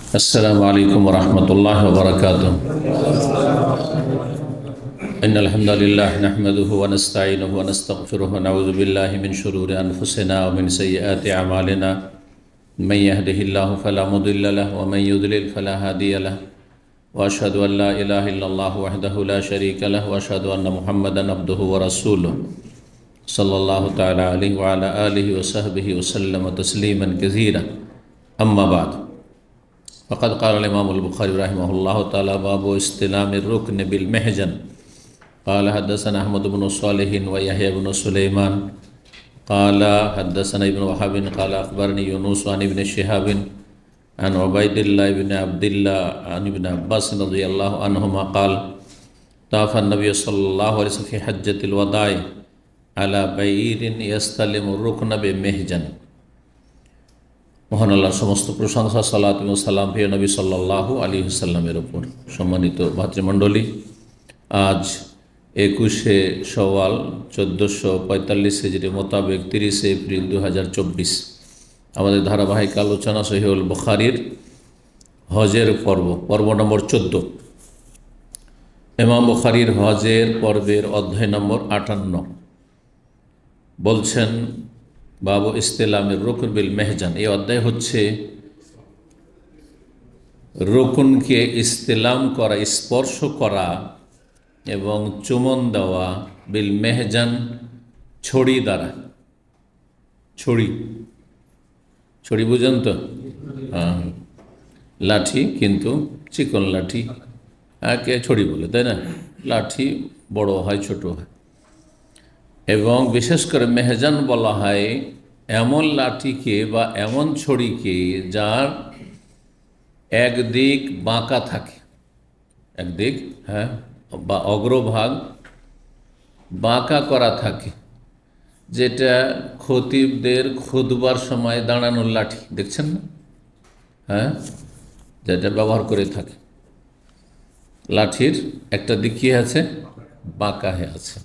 अस्सलामु अलैकुम वरहमतुल्लाहि वबरकातुहू। इन्नल हम्दुलिल्लाह नहमदुहु व नस्तईनुहु व नस्तगफिरुहु व नऊज़ु बिल्लाहि मिन शुरूरि अनफुसिना व मिन सय्यिआति अमालिना। मन यहदिहिल्लाहु फला मुदिल्ल लहु व मन युद्लिल फला हादिय लहु व अशहदु अन ला इलाहा इल्लल्लाहु वहदहु ला शरीका लहु व अशहदु अन्ना मुहम्मदन अब्दुहु व रसूलुहु सल्लल्लाहु तआला अलैहि व अला आलिहि व सहबिहि व सल्लम तस्लीमन कसीरा। अम्मा बाद फ़क़द क़ाल इमामुल बुख़ारी रहिमहुल्लाहु तआला बाबु इस्तिलामिर रुक्न बिल महजन क़ाल हद्दसना अहमद इब्न सालिह व यहया इब्न सुलैमान क़ाल हद्दसना इब्न वहाब क़ाल अख़बरनी यूनुस अन इब्न शिहाब अन उबैदिल्लाह इब्न अब्दिल्लाह अन इब्न अब्बास रज़ियल्लाहु अन्हुमा क़ाल ताफ़ा नबी सल्लल्लाहु अलैहि वसल्लम फ़ी हज्जतिल वदाई अला बैरिन यस्तलिमु रुक्न बिमेहजन। মহান আল্লাহর সমস্ত প্রশংসা, সালাত এবং সালাম প্রিয় নবী সাল্লাল্লাহু আলাইহি ওয়াসাল্লামের উপর। সম্মানিত ভাতৃমণ্ডলী, আজ 21শে শওয়াল 1445 হিজরি মোতাবেক 30শে এপ্রিল 2024 আমাদের ধারাবাহিক আলোচনা সহিহুল বুখারীর হজের পর্ব নম্বর 14। ইমাম বুখারীর হজের পর্বের অধ্যায় নম্বর 58 বলছেন বাবু ইস্তিলামের রুকন বিল মেহজান। এই অধ্যায় হচ্ছে রুকনকে ইস্তিলাম করা, স্পর্শ করা এবং চুমন দেওয়া বিল মেহজান ছড়ি দ্বারা। ছড়ি বুঝেন তো? লাঠি, কিন্তু চিকন লাঠি একে ছড়ি বলে, তাই না? লাঠি বড় হয় ছোট হয়, এবং বিশেষ করে মেহজান বলা হয় এমন লাঠিকে বা এমন ছড়িকে যার একদিক বাঁকা থাকে, একদিক বা অগ্রভাগ বাঁকা করা থাকে, যেটা খতিবদের খুতবার সময় দাঁড়ানোর লাঠি দেখছেন না? যেটা ব্যবহার করে থাকে। লাঠির একটা দিক কি আছে? বাঁকা হয়ে আছে।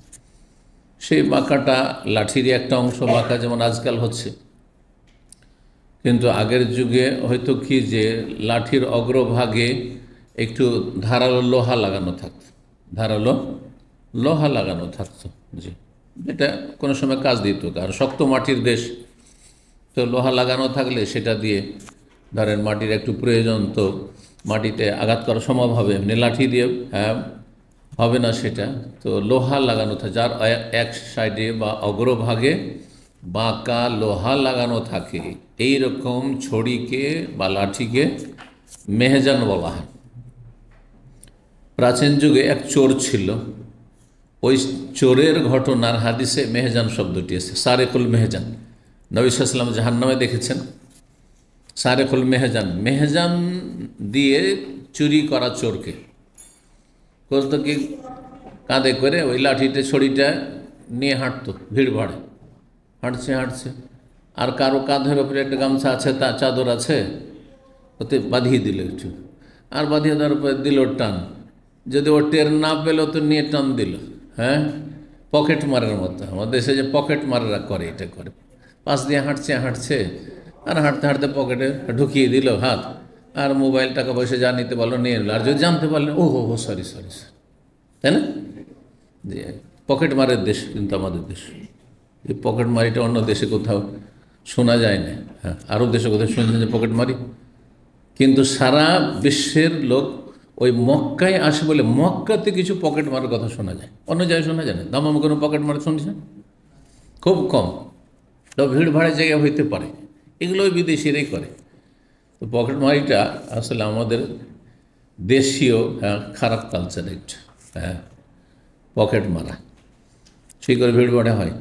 সেই বাঁকাটা লাঠিরই একটা অংশ বাঁকা, যেমন আজকাল হচ্ছে। কিন্তু আগের যুগে হয়তো কি যে লাঠির অগ্রভাগে একটু ধারালো লোহা লাগানো থাকতো, লোহা লাগানো থাকতো, জি, এটা কোনো সময় কাজ দিত। আর শক্ত মাটির দেশ তো লোহা লাগানো থাকলে সেটা দিয়ে ধরেন মাটির একটু প্রয়োজন, তো মাটিতে আঘাত করা সম্ভব হবে, এমনি লাঠি দিয়ে হবে না সেটা, তো লোহা লাগানো থাকে, যার এক সাইডে বা অগ্রভাগে বাঁকা লোহা লাগানো থাকে। এই রকম ছড়িকে বা লাঠিকে মেহজান বলা হয়। প্রাচীন যুগে এক চোর ছিল, ওই চোরের ঘটনার হাদিসে মেহজান শব্দটি এসেছে, সারেকুল মেহজান। নবী সাল্লাল্লাহু আলাইহি ওয়াসাল্লাম জাহান্নামে দেখেছেন সারেকুল মেহজান, মেহজান দিয়ে চুরি করা চোরকে। করতো কি, কাঁধে করে ওই লাঠিতে ছড়িটা নিয়ে হাঁটতো, ভিড় ভাড়ে হাঁটছে, আর কারো কাঁধের ওপরে একটা গামছা আছে, তা চাদর আছে, ওতে বাঁধিয়ে দিল একটু, আর বাঁধিয়ে দেওয়ার পরে দিল টান। যদি ও টের না পেল তো নিয়ে টান দিল, পকেট মারের মতো। আমাদের দেশে যে পকেট মারেরা করে, এটা করে। পাশ দিয়ে হাঁটছে আর হাঁটতে হাঁটতে পকেটে ঢুকিয়ে দিল হাত, আর মোবাইল, টাকা পয়সা যা নিতে পারলো নিয়ে নিল। আর যদি জানতে পারলেন, ও সরি, তাই না? যে পকেট মারের দেশ কিন্তু আমাদের দেশ। এই পকেট মারিটা অন্য দেশে কোথাও শোনা যায় না। আরব দেশে কোথাও শুনছেন যে পকেট মারি? কিন্তু সারা বিশ্বের লোক ওই মক্কায় আসে বলে মক্কাতে কিছু পকেট মারার কথা শোনা যায়, অন্য জায়গায় শোনা যায় না। দামাম কোনো পকেট মারা শুনছেন? খুব কম। তো ভিড় ভাড়ের জায়গায় হইতে পারে, এগুলো বিদেশিরাই করে। তো পকেট মারিটা আসলে আমাদের দেশীয় খারাপ কালচার একটা। পকেট মারা সেই করে ভিড় ভাড়ে হয়,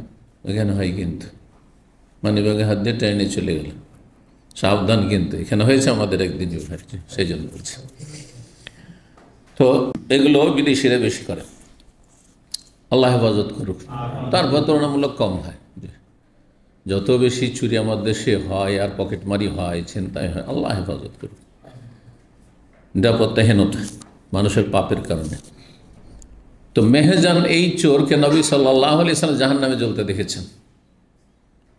ওইখানে হয়, কিন্তু মানে ব্যাগে হাত দিয়ে ট্রেনে চলে গেল, সাবধান। কিন্তু এখানে হয়েছে আমাদের একদিন, সেই জন্য বলছি। তো এগুলো বিদেশিরা বেশি করে, আল্লাহ হেফাজত করুক। তারপর তুলনামূলক কম হয়। যত বেশি চুরি আমাদের দেশে হয় আর পকেটমারি হয়, ছিনতাই হয়, আল্লাহ হেফাজত করুক। নিরাপত্তাহীনতা মানুষের পাপের কারণে। তো মেহজান এই চোরকে নবী সাল্লাল্লাহু আলাইহি ওয়াসাল্লাম জাহান্নামে জ্বলতে দেখেছেন।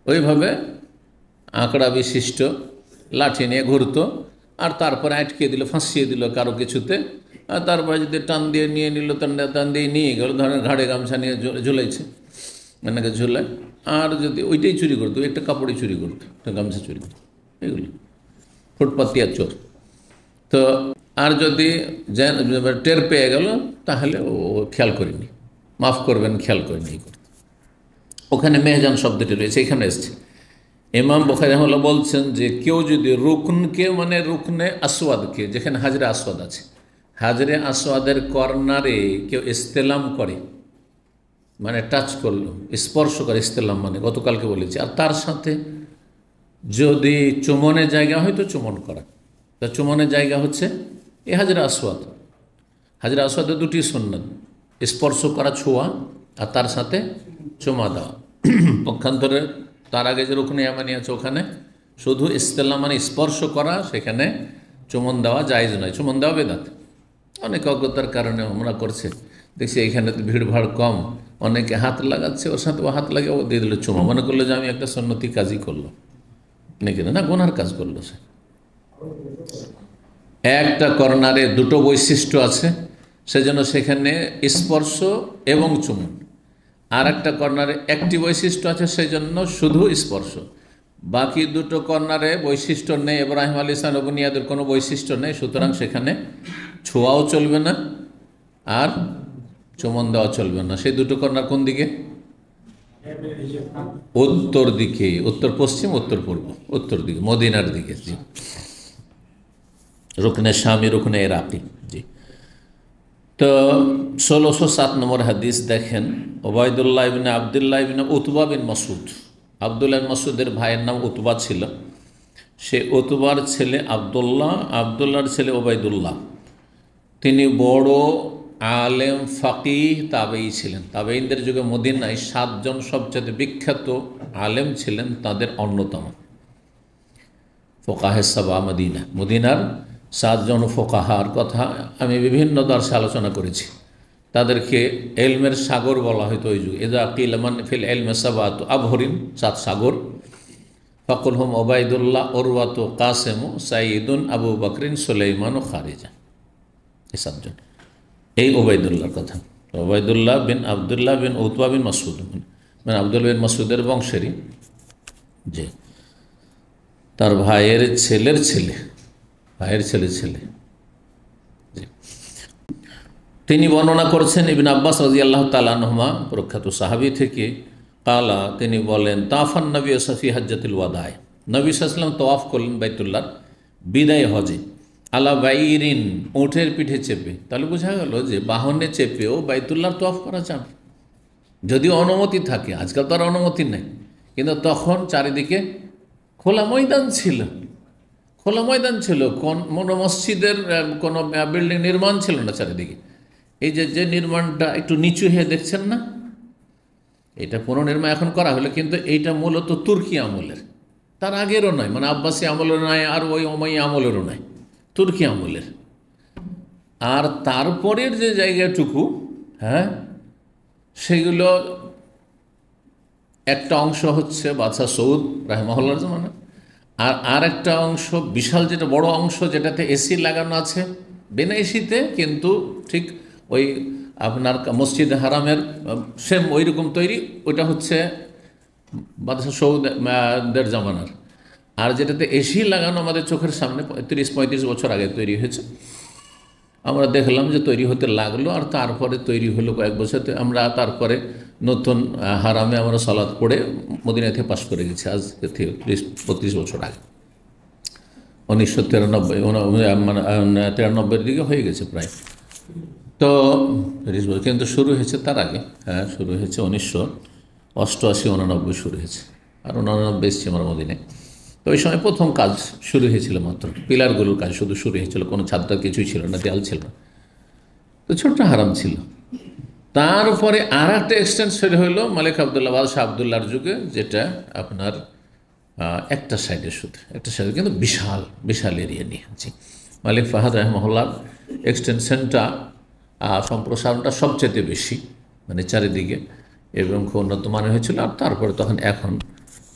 ওইভাবে আঁকড়া বিশিষ্ট লাঠি নিয়ে ঘুরতো, আর তারপরে আটকে দিল, ফাঁসিয়ে দিল কারো কিছুতে, আর তারপরে যদি টান দিয়ে নিয়ে নিল, টান দিয়ে নিয়ে গেল, ধরেন ঘাড়ে গামছা নিয়ে ঝুলাইছে, মানে ঝুলায়, আর যদি ওইটাই চুরি করতো, একটা কাপড়ই চুরি করতো, একটা গামছা চুরি করতো, এগুলো ফুটপাতিয়া চোর। তো আর যদি টের পেয়ে গেল তাহলে ও খেয়াল করিনি, মাফ করবেন, খেয়াল করিনি এই করতে। ওখানে মেহজান শব্দটি রয়েছে, এখানে এসছে। ইমাম বুখারী রাহিমাহুল্লাহ বলছেন যে কেউ যদি রুকনকে, মানে রুকনে আসওয়াদকে, যেখানে হাজরে আসওয়াদ আছে, হাজরে আসওয়াদের কর্নারে কেউ ইস্তেলাম করে, মানে টাচ করলো, স্পর্শ করে, ইস্তেলাম মানে গতকালকে বলেছি, আর তার সাথে যদি চুমনের জায়গা হয় তো চুমন করা, তা চুমনের জায়গা হচ্ছে এই হাজরে আসওয়াদ। হাজরে আসওয়াদের দুটি সুন্নাত, স্পর্শ করা, ছোঁয়া, আর তার সাথে চুমা দেওয়া। পক্ষান্তরে তার আগে যে রুকনে ইয়ামানি আছে ওখানে শুধু ইস্তেলাম মানে স্পর্শ করা, সেখানে চুমন দেওয়া জায়েজ নয়, চুমন দেওয়া বেদাত। অনেক অজ্ঞতার কারণে আমরা করছে, দেখছি এখানে তো ভিড়ভাড় কম, অনেকে হাত লাগাচ্ছে, ওর সাথে ও হাত লাগিয়ে ও দিয়ে দিল চুমা, মনে করলো যে আমি একটা সুন্নতি কাজই করলো, নাকি না, গুনার কাজ করলো সে। একটা কর্নারে দুটো বৈশিষ্ট্য আছে, সেজন্য সেখানে স্পর্শ এবং চুমন। আর একটা কর্নারে একটি বৈশিষ্ট্য আছে, সেই জন্য শুধু স্পর্শ। বাকি দুটো কর্নারে বৈশিষ্ট্য নেই, ইব্রাহিম আলাইহিস সালাম বুনিয়াদের কোনো বৈশিষ্ট্য নেই, সুতরাং সেখানে ছোঁয়াও চলবে না আর চুমন দেওয়া চলবে না। সেই দুটো কর্নার কোন দিকে? উত্তর দিকে, উত্তর পশ্চিম, উত্তর পূর্ব, উত্তর দিকে, মদিনার দিকে। জি, রুকনে শামি, রুকনে ইরাকি। জি, তো 1607 নম্বর হাদিস দেখেন, ওবায়দুল্লাহ ইবনে আবদুল্লাহ ইবনে উতবা বিন মাসউদ, আবদুল্লাহ বিন মাসউদের ভাইয়ের নাম উতবা ছিল, সে উতবার ছেলে আবদুল্লাহ, আবদুল্লাহর ছেলে ওবায়দুল্লাহ। তিনি বড় আলেম, ফাকিহ, তাবেঈ ছিলেন। তাবেঈনদের যুগে মদিনায় 7 জন সবচেয়ে বিখ্যাত আলেম ছিলেন, তাদের অন্যতম ফোকাহে সাবা মদিনা। মদিনার 7 জন ফোকাহার কথা আমি বিভিন্ন দর্শে আলোচনা করেছি। তাদেরকে এলমের সাগর বলা হয়তো ওই যুগে। এজা কিলমান ফিল এলমে সাবাত আবহরিন, 7 সাগর। ফকুল হুম ওবায়দুল্লাহ, উরওয়াত, কাসেম, সাইদুন, আবু বকরিন, সুলাইমান ও খারিজা। এই 7 জন। এই ওবায়দুল্লাহর কথা, ওবায়দুল্লাহ বিন আবদুল্লাহ বিন উতবা বিন মাসউদ, মানে আবদুল্লাহ বিন মাসউদের বংশেরই, যে তার ভাইয়ের ছেলের ছেলে, ভাইয়ের ছেলে ছেলে। তিনি বর্ণনা করছেন ইবনে আব্বাস রাদিয়াল্লাহু তাআলা আনহুমা, প্রখ্যাত সাহাবী থেকে, কালা, তিনি বলেন, তাফান নবী সফি হজ্জাতুল ওয়াদায়, নবী সাল্লাল্লাহু আলাইহি ওয়াসাল্লাম তওয়াফ করলেন বাইতুল্লাহর বিদায় হজে, আলা বাইরিন, উটের পিঠে চেপে। তাহলে বোঝা গেল যে বাহনে চেপেও বাইতুল্লাহর তওয়াফ করা যাবে, যদি অনুমতি থাকে। আজকাল তো আর অনুমতি নেই, কিন্তু তখন চারিদিকে খোলা ময়দান ছিল, খোলা ময়দান ছিল, কোনো মসজিদের কোনো বিল্ডিং নির্মাণ ছিল না চারিদিকে। এই যে নির্মাণটা একটু নিচু হয়ে দেখছেন না, এটা পুনর্নির্মাণ এখন করা হলো, কিন্তু এইটা মূলত তুর্কি আমলের, তার আগেরও নয়, মানে আব্বাসী আমলেরও নয়, আর ওই ওমাইয়া আমলেরও নয়, তুর্কি আমলের। আর তারপরের যে জায়গাটুকু, হ্যাঁ, সেগুলো একটা অংশ হচ্ছে বাদশাহ সৌদ রাহিমাহুল্লাহর জামানা, আর একটা অংশ বিশাল, যেটা বড় অংশ, যেটাতে এসি লাগানো আছে, বিনা এসিতে, কিন্তু ঠিক ওই আপনার মসজিদ হারামের সেম ওই রকম তৈরি, ওইটা হচ্ছে বাদশাহ সৌদের জামানার। আর যেটাতে এসি লাগানো আমাদের চোখের সামনে 30-35 বছর আগে তৈরি হয়েছে, আমরা দেখলাম যে তৈরি হতে লাগলো, আর তারপরে তৈরি হলো কয়েক বছরতে। আমরা তারপরে নতুন হারামে আমরা সালাত পড়ে মদিনা থেকে পাশ করে গেছি, আজ থেকে 30-32 বছর আগে, 1993, মানে 93-এর দিকে হয়ে গেছে প্রায়। তো 30 বছর, কিন্তু শুরু হয়েছে তার আগে, হ্যাঁ, শুরু হয়েছে 1988-89 শুরু হয়েছে, আর 89 এসেছি আমরা মদিনায়। তো ওই সময় প্রথম কাজ শুরু হয়েছিল, মাত্র পিলারগুলোর কাজ শুধু শুরু হয়েছিল, কোনো ছাদটা কিছুই ছিল না, দেয়াল ছিল না, তো ছোট্ট হারাম ছিল। তারপরে আর একটা এক্সটেনশন হইল মালিক আবদুল্লাহ, বাদশাহ আবদুল্লাহর যুগে, যেটা আপনার একটা সাইডে, শুধু একটা সাইডে, কিন্তু বিশাল বিশাল এরিয়া নিয়ে। জি, মালিক ফাহাদ রাহিমাহুল্লাহর এক্সটেনশনটা, সম্প্রসারণটা সবচেয়ে বেশি, মানে চারিদিকে, এবং খুব উন্নত মানের হয়েছিল। আর তারপরে তখন এখন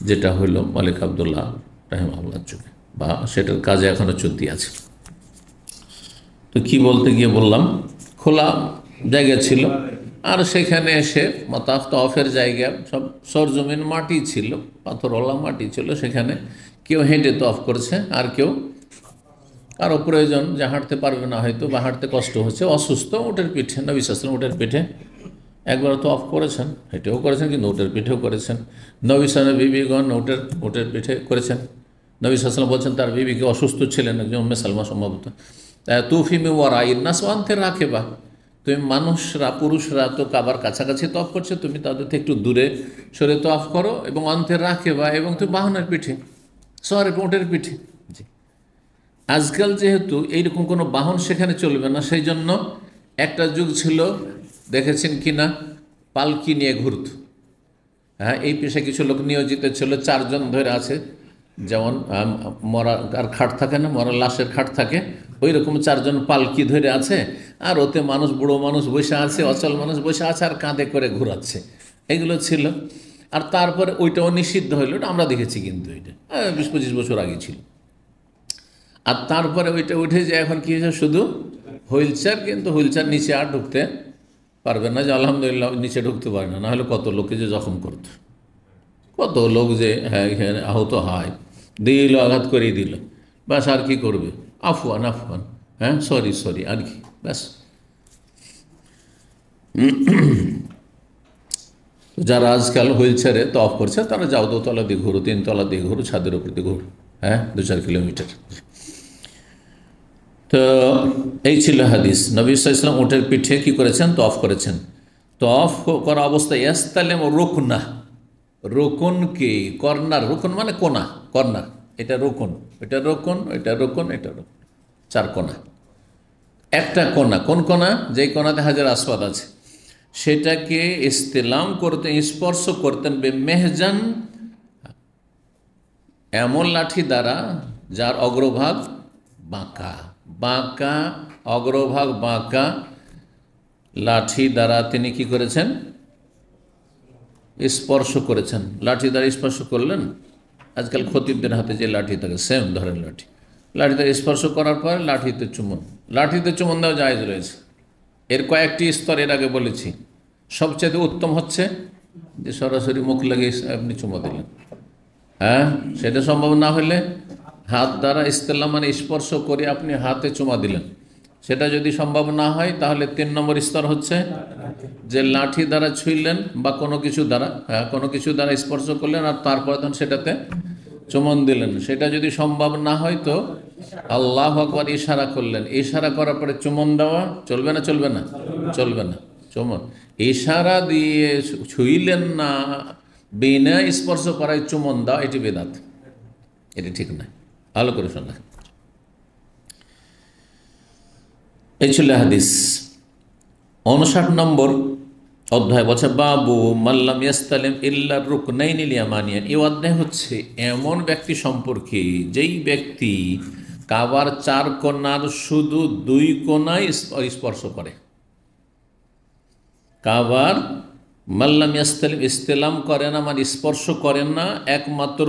যেটা হইল মালিক আবদুল্লাহ রাহিমাহুল্লাহর যুগে। বা সেটার কাজে এখনও চলতি আছে। তো কি বলতে গিয়ে বললাম, খোলা জায়গা ছিল, আর সেখানে এসে মাতাফ তওয়াফের জায়গা সব সরজমিন মাটি ছিল, পাথরওয়ালা মাটি ছিল, সেখানে কেউ হেঁটে তওয়াফ করছে, আর কেউ কারো প্রয়োজন যে হাঁটতে পারবে না হয়তো, বা হাঁটতে কষ্ট হচ্ছে, অসুস্থ, উটের পিঠে, নবী সাল্লাল্লাহু আলাইহি ওয়াসাল্লাম উটের পিঠে একবার তওয়াফ করেছেন, হেঁটেও করেছেন, কিন্তু উটের পিঠেও করেছেন। নবী সাল্লাল্লাহু আলাইহি বিবিগণ উটের পিঠে করেছেন। নবী সাল্লাল্লাহু আলাইহি ওয়াসাল্লাম বলছেন তার বিবিকে, অসুস্থ ছিলেন একজন উম্মে সালমা সম্ভবত, তুফি মিন ওয়ারাইন নাস ওয়া আনতা রাকিবা, তুমি মানুষরা, পুরুষরা তো কাবার কাছাকাছি তওয়াফ করছে, তুমি তাদের থেকে একটু দূরে সরে তওয়াফ করো, এবং আনতা রাকিবা, এবং তুমি বাহনের পিঠে, সওয়ারের উটের পিঠে। জি, আজকাল যেহেতু এইরকম কোনো বাহন সেখানে চলবে না, সেই জন্য একটা যুগ ছিল, দেখেছেন কি না, পালকি নিয়ে ঘুরত। হ্যাঁ, এই পেশায় কিছু লোক নিয়োজিত ছিল, 4 জন ধরে আছে, যেমন মরা আর খাট থাকে না, মরা লাশের খাট থাকে, ওই রকম 4 জন পালকি ধরে আছে, আর ওতে মানুষ, বুড়ো মানুষ বসে আছে, অচল মানুষ বসে আছে, আর কাঁধে করে ঘোরাচ্ছে, এগুলো ছিল। আর তারপরে ওইটাও নিষিদ্ধ হইল, ওটা আমরা দেখেছি, কিন্তু এটা 20-25 বছর আগে ছিল। আর তারপরে ওইটা উঠে যে এখন কি হয়েছে, শুধু হুইল চেয়ার, কিন্তু হুইল চেয়ার নিচে আর ঢুকতে পারবে না, যে আলহামদুলিল্লাহ নিচে ঢুকতে পারে না, নাহলে কত লোককে যে জখম করত, কত লোক যে এখানে আহত হয়, দিল, আঘাত করেই দিল, ব্যাস, আর কি করবে, আফওয়ান আফওয়ান, হ্যাঁ, সরি, আর কি, ব্যাস। যারা আজকাল হুইল চেয়ারে তওয়াফ করছে, তারা যাও 2 তলা দিয়ে ঘুরো, 3 তলা দিয়ে ঘুরো, ছাদের উপর দিয়ে ঘুরো, হ্যাঁ, 2-4 কিলোমিটার। তো এই ছিল হাদিস। নবী সাল্লাল্লাহু আলাইহি ওয়াসাল্লাম উটের পিঠে কি করেছেন, তওয়াফ করেছেন। তওয়াফ করা অবস্থায় ইয়াস্তালিম রুকনা, রুকনকে, কর্নার, রুকন মানে কোনা, কর্নার, এটা রুকন, এটা রুকন, এটা রুকন, এটা রুকন, 4 কোনা। একটা কোনা, কোন কোনা, যেই কোনাতে হাজার আসওয়াদ আছে, সেটাকে ইস্তেলাম করতেন, স্পর্শ করতেন, মেহজান, এমন লাঠি দ্বারা যার অগ্রভাগ বাঁকা, বাঁকা অগ্রভাগ বাঁকা লাঠি দ্বারা তিনি কি করেছেন, স্পর্শ করেছেন। লাঠি দ্বারা স্পর্শ করলেন, আজকাল খতিবদের হাতে যে লাঠি থাকে সেম ধরনের লাঠি, লাঠি দ্বারা স্পর্শ করার পর লাঠিতে চুমন দেওয়া জায়েজ রয়েছে। এর কয়েকটি স্তর এর আগে বলেছি। সবচেয়ে উত্তম হচ্ছে যে সরাসরি মুখ লাগিয়ে আপনি চুমো দিলেন, হ্যাঁ, সেটা সম্ভব না হলে হাত দ্বারা ইস্তেলাম মানে স্পর্শ করে আপনি হাতে চুমা দিলেন। সেটা যদি সম্ভব না হয়, তাহলে 3 নম্বর স্তর হচ্ছে যে লাঠি দ্বারা ছুঁইলেন, বা কোনো কিছু দ্বারা স্পর্শ করলেন, আর তারপর তখন সেটাতে চুমন দিলেন। সেটা যদি সম্ভব না হয়, তো আল্লাহু আকবার ইশারা করলেন, ইশারা করার পরে চুমন দেওয়া চলবে না, চলবে না। চুমন ইশারা দিয়ে ছুঁইলেন না, বিনা স্পর্শ করায় চুমন দেওয়া, এটি বেদাত, এটি ঠিক নয়। ভালো করে শোনা। এই ছিল হাদিস। 59 নম্বর অধ্যায় বলছে, বাবু মাল্লাম ইয়াস্তালিম ইল্লা রুকনাইনিল ইয়ামানিয়ান। এই অধ্যায় হচ্ছে এমন ব্যক্তি সম্পর্কে, যেই ব্যক্তি কাবার 4 কোণার শুধু 2 কোণায় স্পর্শ করে। কাবার মাল্লাম ইয়াস্তালিম, ইস্তেলাম করে না মানে স্পর্শ করেন না, একমাত্র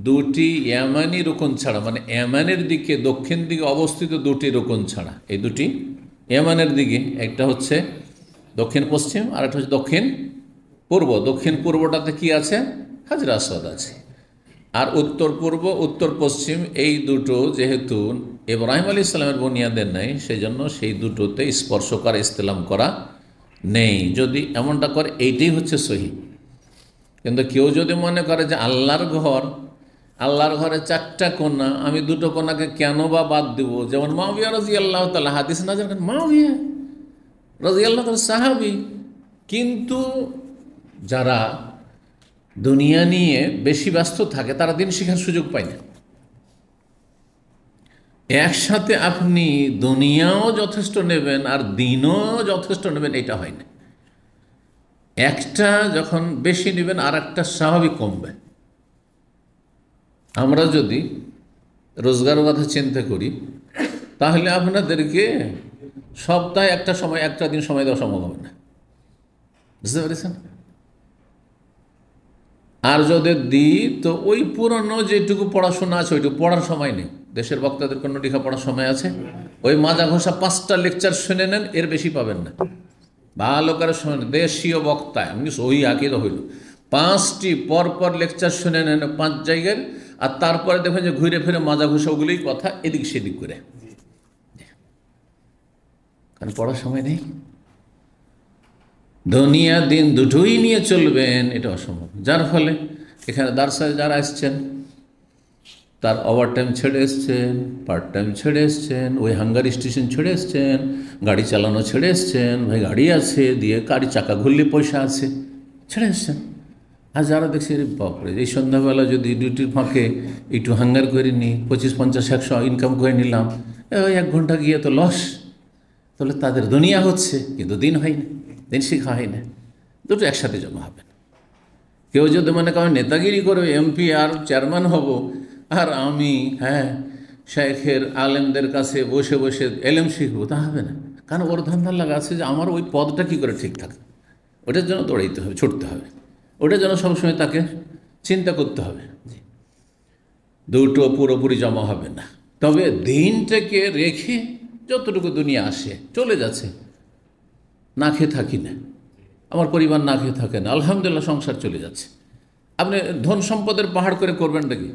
2টি ইয়ামানি রুকন ছাড়া, মানে ইয়ামানের দিকে, দক্ষিণ দিকে অবস্থিত 2টি রুকন ছাড়া। এই 2টি ইয়ামানের দিকে, একটা হচ্ছে দক্ষিণ পশ্চিম, আর একটা হচ্ছে দক্ষিণ পূর্ব। দক্ষিণ পূর্বটাতে কি আছে, হাজরে আসওয়াদ আছে। আর উত্তর পূর্ব, উত্তর পশ্চিম, এই দুটো যেহেতু ইব্রাহিম আলাইহিস সালামের বুনিয়াদের নেই, সেই জন্য সেই দুটোতে স্পর্শ করা, ইস্তেলাম করা নেই। যদি এমনটা করে, এইটাই হচ্ছে সহি। কিন্তু কেউ যদি মনে করে যে আল্লাহর ঘরে 4টা কোণা, আমি 2টো কোণাকে কেন বা বাদ দেব, যেমন মুআবিয়া রাদিয়াল্লাহু তাআলা, হাদিস নাযিল করেন, মুআবিয়া রাদিয়াল্লাহু তাআলা সাহাবী, কিন্তু যারা দুনিয়া নিয়ে বেশি ব্যস্ত থাকে, তারা দিন শেখার সুযোগ পায় না। একসাথে আপনি দুনিয়াও যথেষ্ট নেবেন আর দিনও যথেষ্ট নেবেন, এটা হয় না। একটা যখন বেশি নেবেন, আর একটা স্বাভাবিক কমবে। আমরা যদি রোজগার কথা চিন্তা করি, তাহলে আপনাদেরকে সপ্তাহে একটা দিন সময় দেওয়া সম্ভব হবে না, বুঝতে পেরেছেন? আর যদি দিই তো ওই পুরনো যেটুকু পড়াশোনা আছে ওইটুকু পড়ার সময় নেই। দেশের বক্তাদের কোনো লেখা পড়ার সময় আছে? ওই মাজা ঘষা 5টা লেকচার শুনে নেন, এর বেশি পাবেন না। ভালো করে শোনেন, দেশীয় বক্তা এমনি ওই আকিদা হইল 5টি পরপর লেকচার শুনে নেন 5 জায়গায়, আর তারপরে দেখবেন যে ঘুরে ফিরে মাজা ঘষা ওগুলোই কথা এদিক সেদিক করে, কারণ পড়ার সময় নেই। দুনিয়া দিন দুটোই নিয়ে চলবেন, এটা অসম্ভব। যার ফলে এখানে দার্সায় যারা এসছেন তার ওভার টাইম ছেড়ে এসছেন, পার্ট টাইম ছেড়ে এসছেন, ওই হাঙ্গার স্টেশন ছেড়ে এসছেন, গাড়ি চালানো ছেড়ে এসছেন, ভাই গাড়ি আছে দিয়ে গাড়ি চাকা ঘুরলে পয়সা আছে ছেড়ে এসছেন। আর যারা দেখছি বাপরে এই সন্ধ্যাবেলা যদি ডিউটির ফাঁকে একটু হাঙ্গার করে নিই, 25, 50, 100 ইনকাম করে নিলাম, ওই 1 ঘন্টা গিয়ে তো লস। তাহলে তাদের দুনিয়া হচ্ছে কিন্তু দিন হয় না, দিন শিখা হয় না। দুটো একসাথে জমা হবে না। কেউ যদি মনে করেন নেতাগিরি করে এমপি আর চেয়ারম্যান হব, আর আমি শেখের আলেমদের কাছে বসে বসে এলেম শিখবো, তা হবে না। কারণ ওর ধান্দা লাগা আছে যে আমার ওই পদটা কী করে ঠিক থাকে, ওটার জন্য দৌড়াইতে হবে, ছুটতে হবে, ওটার জন্য সবসময় তাকে চিন্তা করতে হবে। দুটো পুরোপুরি জমা হবে না। তবে দিনটাকে রেখে যতটুকু দুনিয়া আসে চলে যাচ্ছে, না খেয়ে থাকি না, আমার পরিবার না খেয়ে থাকে না, আলহামদুলিল্লাহ সংসার চলে যাচ্ছে। আপনি ধন সম্পদের পাহাড় করে করবেন নাকি?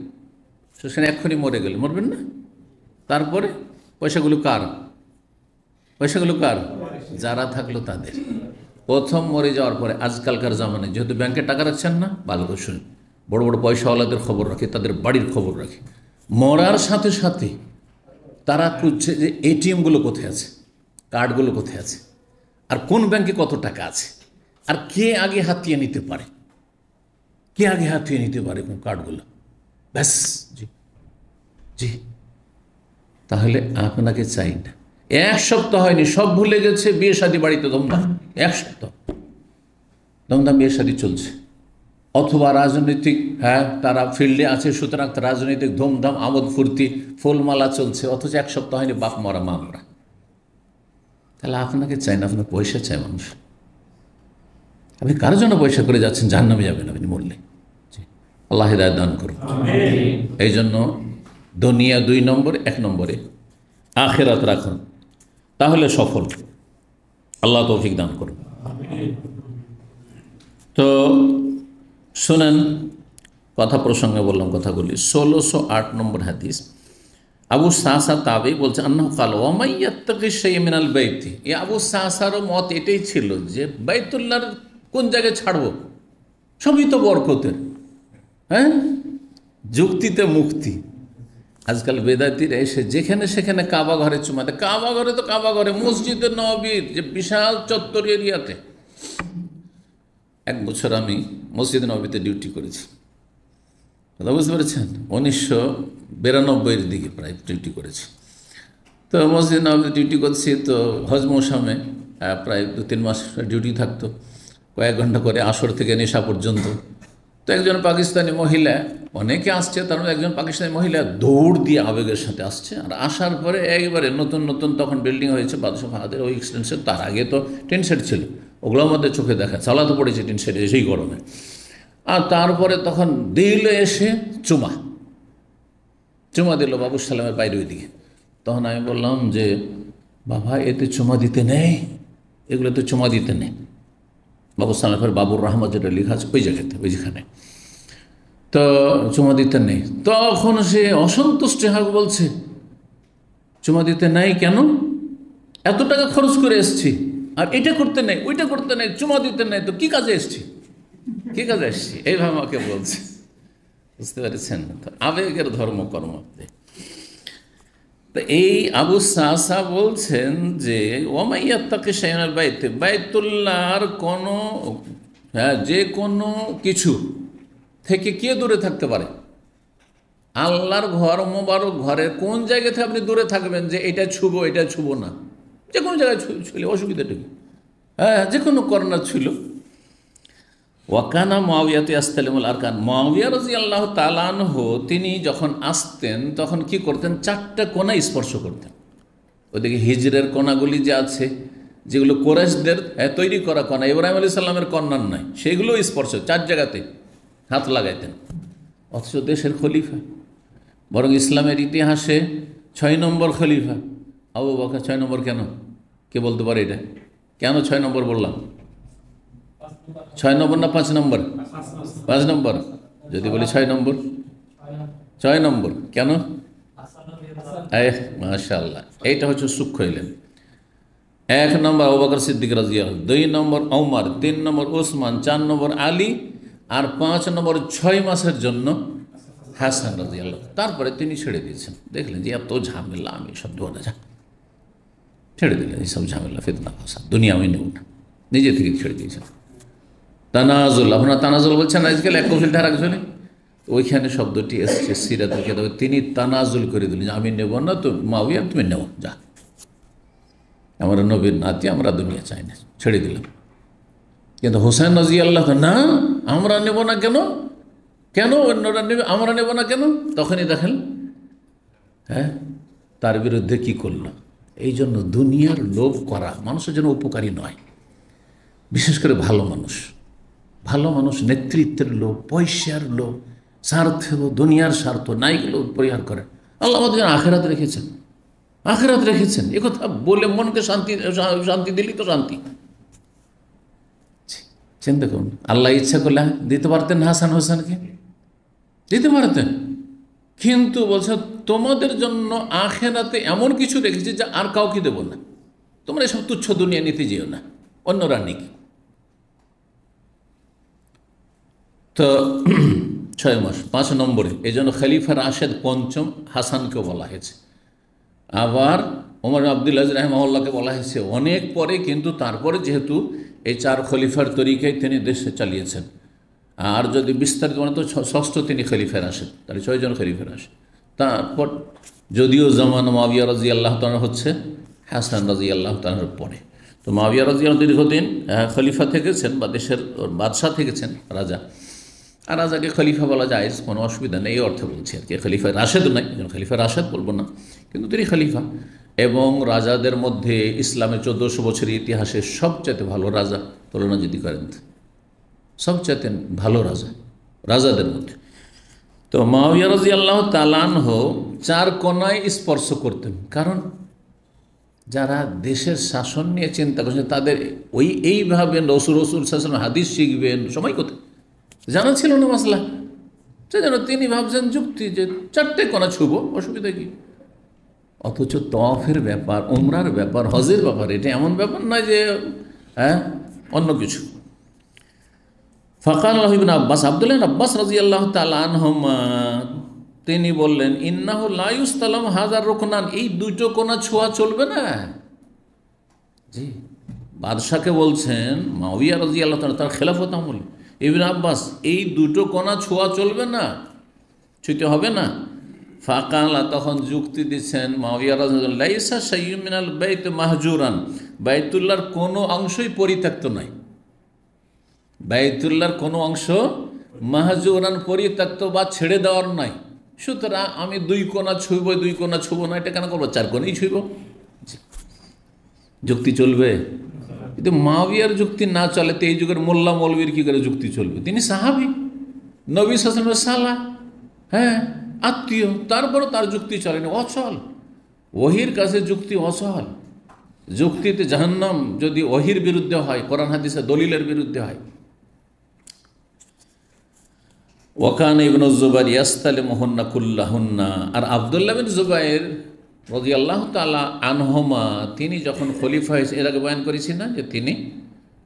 সেখানে এক্ষুনি মরে গেলে মরবেন না। তারপরে পয়সাগুলো কার? পয়সাগুলো কার? যারা থাকলো তাদের। প্রথম মরে যাওয়ার পরে আজকালকার জামানায় যেহেতু ব্যাংকে টাকা রাখছেন না, ভালো করে শুনুন, বড় বড় পয়সাওয়ালাদের খবর রাখে, তাদের বাড়ির খবর রাখে। মরার সাথে সাথে তারা খুঁজছে যে এটিএমগুলো কোথায় আছে, কার্ডগুলো কোথায় আছে, আর কোন ব্যাংকে কত টাকা আছে, আর কে আগে হাতিয়ে নিতে পারে, কে আগে হাতিয়ে নিতে পারে কোন কার্ডগুলো। ব্যাস, জি জি। তাহলে আপনাকে চাই না। 1 সপ্তাহ হয়নি, সব ভুলে গেছে, বিয়ে শাদী বাড়িতে ধুমধাম, 1 সপ্তাহ ধুমধাম বিয়ে শাদী চলছে। অথবা রাজনৈতিক তারা ফিল্ডে আছে, সুতরাং রাজনৈতিক ধুমধাম আমোদ ফুর্তি ফুলমালা চলছে, অথচ 1 সপ্তাহ হয়নি বাপ মরা মা মরা। তাহলে আপনাকে চাই না, আপনার পয়সা চাই মানুষ। আপনি কারোর জন্য পয়সা করে যাচ্ছেন, জাহান্নামে যাবেন আপনি মরলে। আল্লাহ হিদায়াত দান করুন। এই জন্য দুনিয়া 2 নম্বরে, 1 নম্বরে আখিরাত রাখুন, তাহলে সফল। আল্লাহ তৌফিক দান করুন। তো শোনেন, কথা প্রসঙ্গে বললাম কথাগুলি। 1608 নম্বর হাদিস, আবু সাসা তাবেই বলছে আন্নাহু ক্বাল ওয়া মান ইয়াত্তাকি শাইআন মিনাল বাইতি। এই আবু সাসারও মত এটাই ছিল যে বাইতুল্লাহর কোন জায়গায় ছাড়বো, সবই তো বরকতের। যুক্তিতে মুক্তি। আজকাল বেদাতিরা এসে যেখানে সেখানে কাবা ঘরে চুমা দেয়। কাবা ঘরে তো কাবা ঘরে, মসজিদে নববীর যে বিশাল চত্বর এরিয়াতে। 1 বছর আমি মসজিদে নববীতে ডিউটি করেছি, কথা বুঝতে পেরেছেন। 1992-এর দিকে প্রায় ডিউটি করেছি। তো মসজিদে নববীতে ডিউটি করছি, তো হজ মৌসুমে প্রায় 2-3 মাস ডিউটি থাকতো, কয়েক ঘন্টা করে আসর থেকে নেশা পর্যন্ত। তো একজন পাকিস্তানি মহিলা, অনেকে আসছে, তার মধ্যে একজন পাকিস্তানি মহিলা দৌড় দিয়ে আবেগের সাথে আসছে। আর আসার পরে একবারে নতুন নতুন তখন বিল্ডিং হয়েছে বাদশা ফাহাদের ওই এক্সটেনশন, তার আগে তো টিন শেড ছিল, ওগুলোর মধ্যে চোখে দেখা চালাতে পড়েছে টিন শেডে সেই গরমে। আর তারপরে তখন দিল এসে চুমা দিল বাবু সালামের বাইরে ওই দিকে। তখন আমি বললাম যে বাবা এতে চুমা দিতে নেই, এগুলোতে চুমা দিতে নেই। বাবু সালামের বাবুর রহমত যেটা লেখা আছে ওই জায়গাতে, ওই যেখানে, তো চুমা দিতে নেই। তখন সে অসন্তুষ্ট বলছে চুমা দিতে নেই কেন, এত টাকা খরচ করে এসছি, আর এটা করতে নেই, ওইটা করতে নেই, চুমা দিতে নেই, তো কি কাজে এসছি, কি কাজে এসছি, এইভাবে আমাকে বলছে। বুঝতে পেরেছেন? আবেগের ধর্মকর্ম। তো এই আবু সাসা বলছেন যে ওয়ামান ইয়াত্তাকি শাইআন মিনাল বাইতি, বাইতুল্লাহর কোনো যে কোনো কিছু থেকে কে দূরে থাকতে পারে? আল্লাহর ঘর মোবারক ঘরে কোন জায়গা থেকে আপনি দূরে থাকবেন যে এটা ছুবো এটা ছুবো না? যে কোনো জায়গায় ছুলে অসুবিধাটুকু, যে কোনো কর্নার ছিল। ওয়াকানা মুআবিয়াতু ইস্তালিমুল আরকান, মুআবিয়া রাদিয়াল্লাহু তাআলা আনহু তিনি যখন আসতেন তখন কি করতেন? 4টা কোণা স্পর্শ করতেন। ওদিকে হিজরের কোণাগুলি যে আছে, যেগুলো কোরাইশদের তৈরি করা কোণা, ইব্রাহিম আলাইহিস সালামের কন্যার নয়, সেগুলো স্পর্শ 4 জায়গাতে। হাত লাগাইতেন, অথচ দেশের খলিফা। বরং ইসলামের ইতিহাসে 6 নম্বর খলিফা আবু বকর। 6 নম্বর কেন? কে বলতে পারে এটা? কেন 6 নম্বর বললাম? 6 নম্বর না 5 নম্বর? 5 নম্বর। যদি বলি 6 নম্বর, 6 নম্বর কেন? মাশাআল্লাহ, এইটা হচ্ছে সূক্ষ্ম এলেন। 1 নম্বর আবু বকর সিদ্দিক রাদিয়াল্লাহু, 2 নম্বর ওমর, 3 নম্বর ওসমান, 4 নম্বর আলী, আর 5 নম্বর 6 মাসের জন্য হাসান রাদিয়াল্লাহু। তারপরে তিনি ছেড়ে দিয়েছেন, দেখলেন যে এত ঝামেলা, আমি সব দেবো না, যা ছেড়ে দিলেন এইসব ঝামেলা, ফিতনা ফাসাদ, দুনিয়া আমি নেব না, নিজে থেকে ছেড়ে দিয়েছেন। তানাজুল, আপনারা তানাজুল বলছেন আজকাল, এক কফিল ধারা চলে, ওইখানে শব্দটি এসছে সিরাতের কিতাবে। তিনি তানাজুল করে দিলেন যে আমি নেব না, তো মাউইয়া তুমি নেও, যা, আমরা নবীর নাতি, আমরা দুনিয়া চাই না, ছেড়ে দিলাম। কিন্তু হোসেন রাদিয়াল্লাহু না, আমরা নেব না কেন? কেন অন্যরা নেবে, আমরা নেব না কেন? তখনই দেখেন তার বিরুদ্ধে কি করল। এই জন্য দুনিয়ার লোভ করা মানুষের জন্য উপকারী নয়, বিশেষ করে ভালো মানুষ নেতৃত্বের লোভ, পয়সার লোভ, স্বার্থ, দুনিয়ার স্বার্থ নাইগুলো পরিহার করেন। আল্লাহ আমাদের জন্য আখেরাত রেখেছেন, এ কথা বলে মনকে শান্তি দিলি তো শান্তি। চিন্তা করুন, আল্লাহ ইচ্ছা করলে দিতে পারতেন হাসান হোসেনকে, দিতে পারতেন, কিন্তু বলছে তোমাদের জন্য আখেরাতে এমন কিছু রেখেছি যা আর কাউকে দেব না, তোমরা এসব তুচ্ছ দুনিয়া নিতে যেও না, অন্যরা নিক। তো 6 মাস। 5 নম্বরে এই জন্য খলিফা রাশেদ পঞ্চম হাসানকেও বলা হয়েছে, আবার ওমর আব্দুল আজিজ রাহিমাহুল্লাহকে বলা হয়েছে অনেক পরে, কিন্তু তারপরে যেহেতু এই 4 খলিফার তরিকায় তিনি দেশে চালিয়েছেন। আর যদি বিস্তারিত মানে তো 6ষ্ঠ তিনি খলিফা রাশেদ, তাহলে 6 জন খলিফা রাশেদ। তারপর যদিও জামানা মুআবিয়া রাদিয়াল্লাহু তাআলা হচ্ছে হাসান রাদিয়াল্লাহু তাআলার পরে, তো মুআবিয়া রাদিয়াল্লাহু দীর্ঘদিন খলিফা থেকেছেন বা দেশের বাদশাহ থেকেছেন, রাজা। আর রাজাকে খলিফা বলা যায়, কোনো অসুবিধা নেই, এই অর্থে বলছি আর কি। খলিফা রাশেদ নাই, খলিফা রাশেদ বলবো না, কিন্তু তিনি খলিফা। এবং রাজাদের মধ্যে ইসলামের 1400 বছরের ইতিহাসে সবচাইতে ভালো রাজা তুলনা যদি করেন, সবচাইতে ভালো রাজাদের মধ্যে। তো মুআবিয়া রাদিয়াল্লাহু তাআলা আনহু 4 কোণায় স্পর্শ করতেন, কারণ যারা দেশের শাসন নিয়ে চিন্তা করছেন তাদের এইভাবে রসুল শাসন হাদিস শিখবেন, সময় কোথায়, জানা ছিল না মাসলা। সেজন্য তিনি ভাবছেন যুক্তি যে 4টে কোণা ছুবো, অসুবিধা কি? অথচ তওয়াফের ব্যাপার, উমরার ব্যাপার, হজের ব্যাপার, এটা এমন ব্যাপার নয় যে অন্য কিছু। ফাকাল ইবনে আব্বাস, আব্দুল্লাহ ইবনে আব্বাস রাদিয়াল্লাহু তাআলা আনহুমা, তিনি বললেন ইন্নাহু লা ইউসতালাম হাযার রুকনান, এই 2টো কোণা ছোঁয়া চলবে না। জি, বাদশাকে বলছেন, মুআবিয়া রাদিয়াল্লাহু তাআলা, তার খেলাফত আমলে, ইবনে আব্বাস এই 2টো কোণা ছোঁয়া চলবে না, ছুঁতে হবে না। ফাকালা, তখন যুক্তি দিচ্ছেন মুআবিয়া রাদিয়াল্লাহু তাআলা, লাইসা শাইয়্যুম মিনাল বাইত মাহজুরান, বাইতুল্লাহর কোনো অংশই পরিত্যক্ত নয়, বাইতুল্লাহর কোনো অংশ মাহজুরান পরিত্যক্ত বা ছেড়ে দেওয়ার নয়। সুতরাং আমি 2 কোণা ছুঁব, 2 কোণা ছুঁব না, এটা কেন করবো, 4 কোণাই ছুঁব। যুক্তি চলবে? কিন্তু মুআবিয়ার যুক্তি না চলে তো এই যুগের মোল্লা মৌলবীর কি করে যুক্তি চলবে? তিনি সাহাবী, নবী সাল্লাল্লাহু আলাইহি ওয়াসাল্লামের সালা, আত্মীয়, তারপরও তার যুক্তি চলেনি, অচল। ওহির কাছে যুক্তি অচল। যুক্তিতে জাহান্নাম যদি ওহির বিরুদ্ধে হয়, কোরআন হাদিসের দলিলের বিরুদ্ধে হয়। ওয়াকান ইবনে জুবাইর ইয়াস্তালিমুহুন্না কুল্লাহুন্না, আর আব্দুল্লাহ বিন জুবাইর রাদিয়াল্লাহু তাআলা আনহুমা, তিনি যখন খলিফা হয়েছে, এর আগে বয়ান করেছি না যে তিনি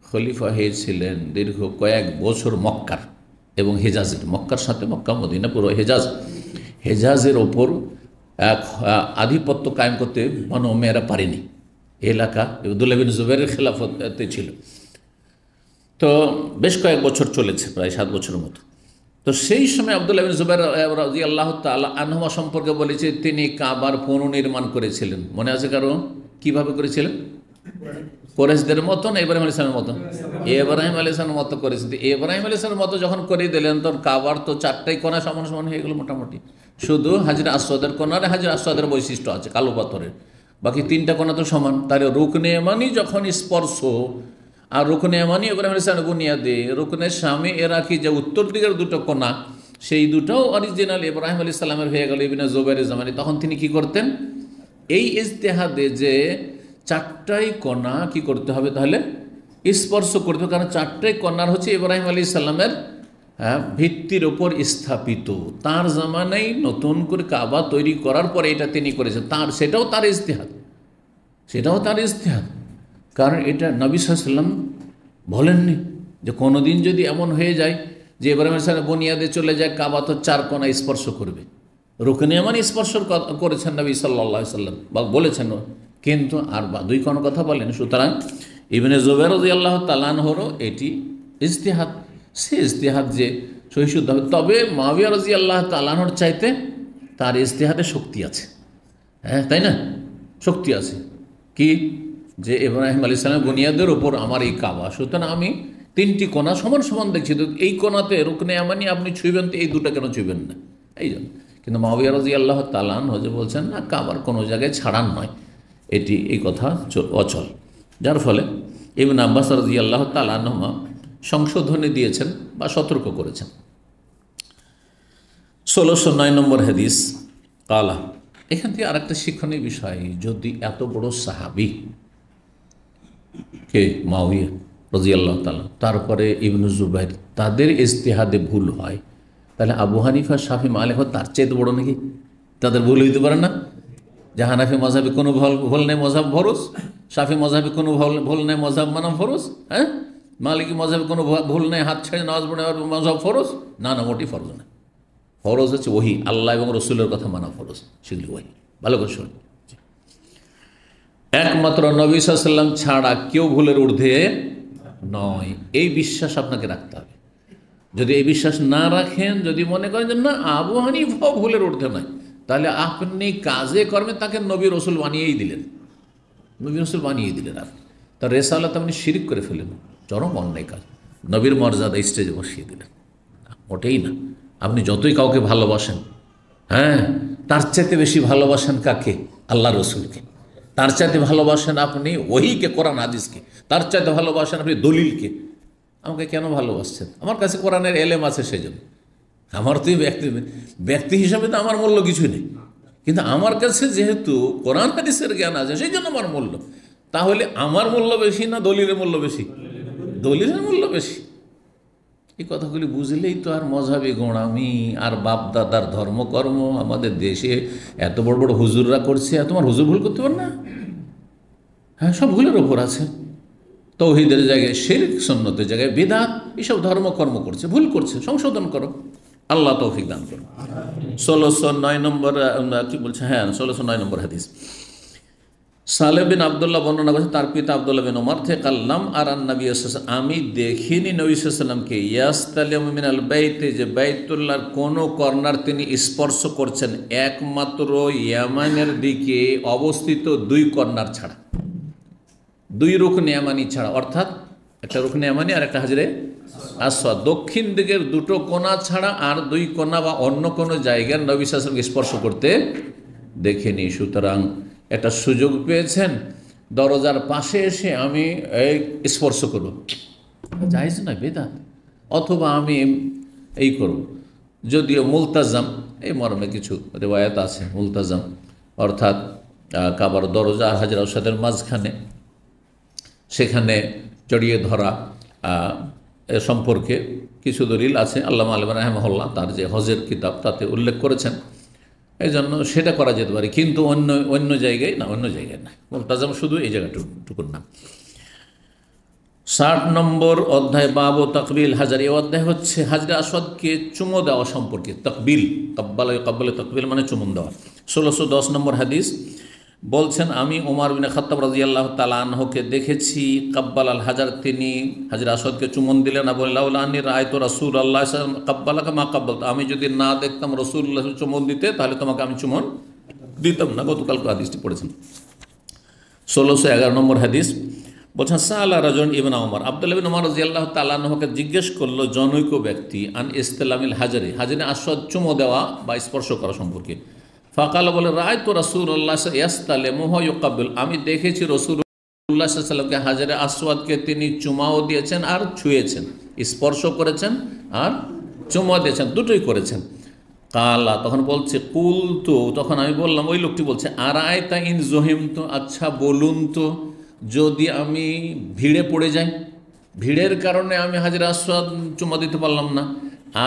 খলিফা হয়েছিলেন দীর্ঘ কয়েক বছর মক্কার এবং হেজাজের, মক্কার সাথে মক্কা মদিনা পুরো হেজাজের ওপর এক আধিপত্য কায়েম করতে বনু উমাইয়া পারেনি। এলাকা আব্দুল্লাহ বিন জুবাইরের খেলাফতে ছিল। তো বেশ কয়েক বছর চলেছে, প্রায় 7 বছরের মতো। তো সেই সময় আব্দুল্লাহ বিন জুবাইর রাদিয়াল্লাহু তাআলা আনহুমা সম্পর্কে বলেছে তিনি কাবার পুনর্নির্মাণ করেছিলেন। মনে আছে কারো? কিভাবে করেছিলেন? কুরাইশদের মতন, ইব্রাহিম আলাইহিস সালামের মতন। ইব্রাহিম আলাইহিস সালামের মতো করেছেন। ইব্রাহিম আলাইহিস সালামের মতো যখন করে দিলেন, তখন কাবার তো 4টাই কোণা সমান সমান হয়ে গেল মোটামুটি। শুধু হাজরে আসওয়াদের কোণারে হাজরে আসওয়াদের বৈশিষ্ট্য আছে কালো পাথরের, বাকি 3টা কোণা তো সমান। তার রুকনে ইয়ামানি যখন স্পর্শ আর রুকনে ইয়ামানি ইব্রাহিম আলাইহিস সালামের বুনিয়াদে রুকনে শামে ইরাকি যে উত্তর দিকের দুটো কোণা, সেই দুটোও অরিজিনাল ইব্রাহিম আলাইহিস সালামের হয়ে গেল ইবনে জুবাইরের জামানে। তখন তিনি কি করতেন? এই ইজতিহাদে যে চারটাই কোণা কি করতে হবে, তাহলে স্পর্শ করতে হবে, কারণ চারটাই কোণার হচ্ছে ইব্রাহিম আলাইহিস সালামের ভিত্তির ওপর স্থাপিত। তার জামানায় নতুন করে কাবা তৈরি করার পরে এটা তিনি করেছেন, সেটাও তার ইজতিহাদ, কারণ এটা নবী সাল্লাল্লাহু আলাইহি ওয়াসাল্লাম বলেননি যে কোনোদিন যদি এমন হয়ে যায় যে ইব্রাহিম আলাইহিস সালামের বুনিয়াদে চলে যায়, কাবা তো চার কোণা স্পর্শ করবে। রুকনে ইয়ামানি স্পর্শ করেছেন নবী সাল্লাল্লাহু আলাইহি ওয়াসাল্লাম বা বলেছেন, কিন্তু আর দুই কোনো কথা বলেন। সুতরাং ইবনে জুবাইর রাদিয়াল্লাহু তাআলা আনহুরও এটি ইজতিহাদ, সে ইজতিহাদ যে সহিশুদ্ধ হবে। তবে মুআবিয়া রাদিয়াল্লাহু তাআলা আনহুর চাইতে তার ইজতিহাদে শক্তি আছে, হ্যাঁ তাই না? শক্তি আছে কি, যে ইব্রাহিম আলাইহিস সালামের বুনিয়াদের ওপর আমার এই কাবা, সুতরাং আমি তিনটি কোণা সমান সমান দেখছি, তো এই কোণাতে রুকনে ইয়ামানি আপনি ছুঁইবেন, তো এই দুটো কেন ছুঁইবেন না, এই জন্য। কিন্তু মুআবিয়া রাদিয়াল্লাহু তাআলা আনহু যে বলছেন না, কাবার কোনো জায়গায় ছাড়ান নয়, এই কথা অচল। যার ফলে ইবনে আব্বাস রাদিয়াল্লাহু তাআলা আনহুমা সংশোধনী দিয়েছেন বা সতর্ক করেছেন। 1609 নম্বর হাদিস কালা। এখান থেকে আরেকটা শিক্ষণীয় বিষয়, যদি এত বড় সাহাবী কে মুআবিয়া রাদিয়াল্লাহু তাআলা, তারপরে ইবনে জুবাইর, তাদের ইজতিহাদে ভুল হয়, তাহলে আবু হানিফা, শাফি, মালিক তার চাইতে বড় নাকি? তাদের ভুল হইতে পারে না? যে হানাফি মজাবে কোনো ভুল নেই, মজাব ফরজ। শাফি মজাবে কোনো ভুল নেই, মজাব মানা ফরজ। হ্যাঁ, মালিকি মজাবে কোনো ভুল নেই, হাত ছেড়ে নামাজ পড়ে মজাব ফরজ। না, মোটেই ফরজ না। ফরজ হচ্ছে ওহী, আল্লাহ এবং রসুলের কথা মানা ফরজ, সেগুলি ওহী। ভালো করে শুনুন, একমাত্র নবী সাল্লাল্লাহু আলাইহি ওয়াসাল্লাম ছাড়া কেউ ভুলের ঊর্ধ্বে নয়, এই বিশ্বাস আপনাকে রাখতে হবে। যদি এই বিশ্বাস না রাখেন, যদি মনে করেন যে না আবু হানিফা ভুলের ঊর্ধ্বে নয়, তাহলে আপনি কাজে কর্মে তাকে নবী রসুল বানিয়েই দিলেন, আপনি তার রেসালাত আপনি শিরিক করে ফেলেন, চরম অন্যায় কাজ। নবীর মর্যাদা স্টেজে বসিয়ে দিলেন, মোটেই না। আপনি যতই কাউকে ভালোবাসেন, হ্যাঁ, তার চাইতে বেশি ভালোবাসেন কাকে? আল্লাহ রসুলকে। তার চাইতে ভালোবাসেন আপনি ওহীকে, কোরআন হাদিসকে। তার চাইতে ভালোবাসেন আপনি দলিলকে। আমাকে কেন ভালোবাসছেন? আমার কাছে কোরআনের এলেম আছে, সেই জন্য। আমার তো ব্যক্তি হিসাবে তো আমার মূল্য কিছুই নেই, কিন্তু আমার কাছে যেহেতু কোরআন হাদিসের জ্ঞান আছে, সেই জন্য আমার মূল্য। তাহলে আমার মূল্য বেশি না দলিলের মূল্য বেশি? দলিলের মূল্য বেশি। এই কথাগুলি বুঝলেই তো আর মজহাবি গোঁড়ামি আর বাপ দাদার ধর্মকর্ম আমাদের দেশে এত বড় বড় হুজুররা করছে, তোমার হুজুর ভুল করতে পারে না? হ্যাঁ, সব ভুলের ওপর আছে। তৌহিদের জায়গায় শিরক, সুন্নতের জায়গায় বিদআত, এসব ধর্মকর্ম করছে, ভুল করছে, সংশোধন করো, আল্লাহ তৌফিক দান করো। 1609 নম্বর কি বলছে? হ্যাঁ, 1609 নম্বর হাদিস। সালেহ বিন আব্দুল্লাহ বর্ণনা করেছে তার পিতা আব্দুল্লাহ বিন ওমর থেকে, কাল্লাম আর নবী সাল্লাল্লাহু আলাইহি ওয়াসাল্লাম, আমি দেখিনি নবী সাল্লাল্লাহু আলাইহি ওয়াসাল্লামকে ইয়াস্তালিমু মিনাল বাইতে, যে বাইতুল্লাহর কোনো কর্নার তিনি স্পর্শ করছেন, একমাত্র ইয়ামানের দিকে অবস্থিত দুই কর্নার ছাড়া, দুই রুকনে ইয়ামানি ছাড়া, অর্থাৎ একটা রুকনে ইয়ামানি আর একটা হাজরে আসওয়াদ, দক্ষিণ দিকের দুটো কোণা ছাড়া আর দুই কোণা বা অন্য কোনো জায়গার নবী সাল্লাল্লাহু আলাইহি ওয়াসাল্লামকে স্পর্শ করতে দেখেনি। সুতরাং একটা সুযোগ পেয়েছেন, দরজার পাশে এসে আমি এই স্পর্শ করব, জায়েজ না, বেদাত। অথবা আমি এই করব, যদিও মুলতাজাম, এই মর্মে কিছু রিওয়ায়াত আছে, মুলতাজাম অর্থাৎ কাবার দরজা আর হাজরা আসওয়াদের মাঝখানে, সেখানে জড়িয়ে ধরা, এ সম্পর্কে কিছু দলিল আছে। আল্লামা আলবানী রাহিমাহুল্লাহ তার যে হজের কিতাব তাতে উল্লেখ করেছেন, এই জন্য সেটা করা যেতে পারে, কিন্তু অন্য জায়গায় না, অন্য জায়গায় না। মুলতাজাম শুধু এই জায়গাটুকুর না। 60 নম্বর অধ্যায় বাবু তাকবিল হাজার। এই অধ্যায় হচ্ছে হাজরে আসওয়াদকে চুমো দেওয়া সম্পর্কে। তাকবিল, কাব্বালে তাকবিল মানে চুমুন দেওয়া। 1610 নম্বর হাদিস বলছেন, আমি ওমর বিন খাত্তাব রাদিয়াল্লাহু তাআলা আনহুকে দেখেছি কাব্বাল আল হাজার, তিনি হাজরে আসওয়াদকে চুমন দিলেন। লাউলা আন্নী রাআইতু রাসূলুল্লাহ সাল্লাল্লাহু আলাইহি ওয়াসাল্লাম কাব্বালাকা মা কাব্বালতু, আমি যদি না দেখতাম রাসূলুল্লাহ চুমন দিতে, তাহলে তোমাকে আমি চুমন দিতাম না। গতকাল হাদিসটি পড়েছেন। 1611 নম্বর হাদিস বলছেন, সাআলা রাজুল ইবনে ওমর, আব্দুল্লাহ বিন ওমর রাদিয়াল্লাহু তাআলা আনহুকে জিজ্ঞেস করলো জনৈক ব্যক্তি, আন ইসতিলামিল হাজারি, হাজরে আসওয়াদ চুমো দেওয়া বা স্পর্শ করা সম্পর্কে। ফাকাল, বলে, রাআইতু রাসূলুল্লাহ ইয়াসতালিমু ওয়া ইউকাব্বিল, আমি দেখেছি রাসূলুল্লাহ রাসূলুল্লাহ সাল্লাল্লাহু আলাইহি ওয়াসাল্লামকে হাজরে আসওয়াদকে তিনি চুমাও দিয়েছেন আর ছুঁয়েছেন, স্পর্শ করেছেন আর চুমা দিয়েছেন, দুটোই করেছেন। কালা তখন বলছে কুল তো, তখন আমি বললাম, ওই লোকটি বলছে আরায়তা ইন জহিম তো, আচ্ছা বলুন তো যদি আমি ভিড়ে পড়ে যাই, ভিড়ের কারণে আমি হাজরে আসওয়াদ চুমা দিতে পারলাম না।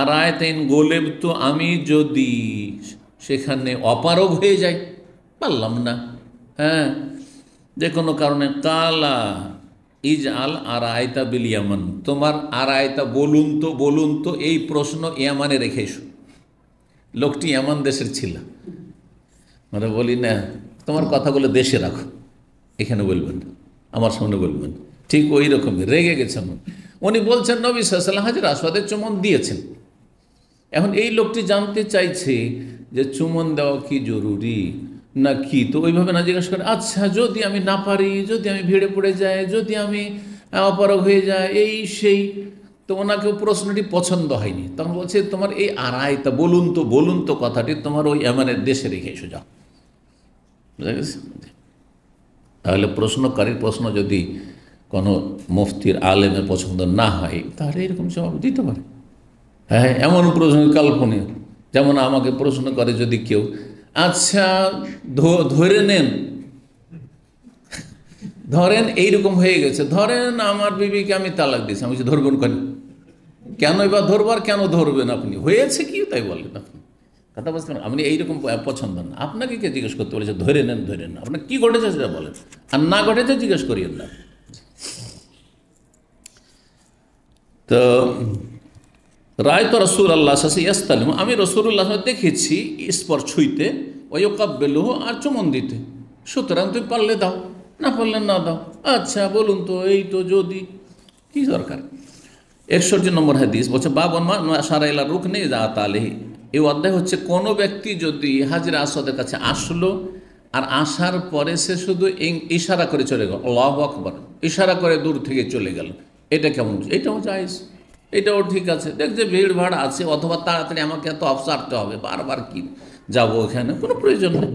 আরায়তা ইন গোলেব তো, আমি যদি সেখানে অপারগ হয়ে যাই, পারলাম না, হ্যাঁ যে কোনো কারণে। কালা ইজ আল আর আয়তা বিল ইয়ামান, তোমার আর আয়তা বলুন তো, বলুন তো এই প্রশ্ন ইয়ামানে রেখে এসো। লোকটি ইয়ামান দেশের ছিল, মানে বলি না তোমার কথাগুলো দেশে রাখো, এখানে বলবেন না, আমার সামনে বলবেন। ঠিক ওই রকমই রেগে গেছেন উনি। বলছেন নবী সাল্লাল্লাহু আলাইহি ওয়াসাল্লাম হাজরে আসওয়াদের চুমন দিয়েছেন। এখন এই লোকটি জানতে চাইছে যে চুমন দেওয়া কি জরুরি না কি, তো ওইভাবে না জিজ্ঞাসা করে, আচ্ছা যদি আমি না পারি, যদি আমি ভিড়ে পড়ে যাই, যদি আমি অপারগ হয়ে যায়, এই সেই। তো ওনাকে প্রশ্নটি পছন্দ হয়নি, তখন বলছে তোমার এই আড়াইটা বলুন তো, বলুন তো কথাটি তোমার ওই ইয়ামানের দেশে রেখে এসো যাও। বুঝা গেছে? তাহলে প্রশ্নকারীর প্রশ্ন যদি কোনো মুফতির আলেমের পছন্দ না হয়, তাহলে এরকম জবাব দিতে পারে। হ্যাঁ, এমন প্রশ্ন কাল্পনিক, যেমন আমাকে প্রশ্ন করে যদি কেউ, আচ্ছা ধরে নেন, ধরেন এইরকম হয়ে গেছে, ধরেন আমার বিবিকে আমি তালাক দিয়েছি, আমি ধরবেন কেন এবার ধরবার, কেন ধরবেন আপনি, হয়েছে কি তাই বলেন আপনি, কথা বুঝতে পারেন? আপনি এইরকম পছন্দ না, আপনাকে কে জিজ্ঞেস করতে বলেছে ধরে নেন, ধরে নেন, আপনার কি ঘটেছে সেটা বলেন, আর না ঘটেছে জিজ্ঞেস করিয়েন না। তো রায় তো রসুল্লাহ ইয়াস্তালিম, আমি রসুল্লাহ দেখেছি স্পর ছুঁইতে, ওই কাব্বেলুহ আর চুমন দিতে, সুতরাং তুমি পারলে দাও, না পারলে না দাও। আচ্ছা বলুন তো, এই তো যদি কি দরকার। 61 নম্বর হাদিস বলছে বাবন মা সারাইলা রুখ নেই যা তালেহি, এই অধ্যায় হচ্ছে কোনো ব্যক্তি যদি হাজরে আসওয়াদের কাছে আসলো আর আসার পরে সে শুধু ইশারা করে চলে গেল, আল্লাহু আকবার, ইশারা করে দূর থেকে চলে গেল, এটা কেমন? এটাও জায়েজ, এটাও ঠিক আছে। দেখছে ভিড় ভাড় আছে, অথবা তাড়াতাড়ি আমাকে এত আফসারতে হবে, বারবার কি যাবো ওখানে, কোনো প্রয়োজন নেই,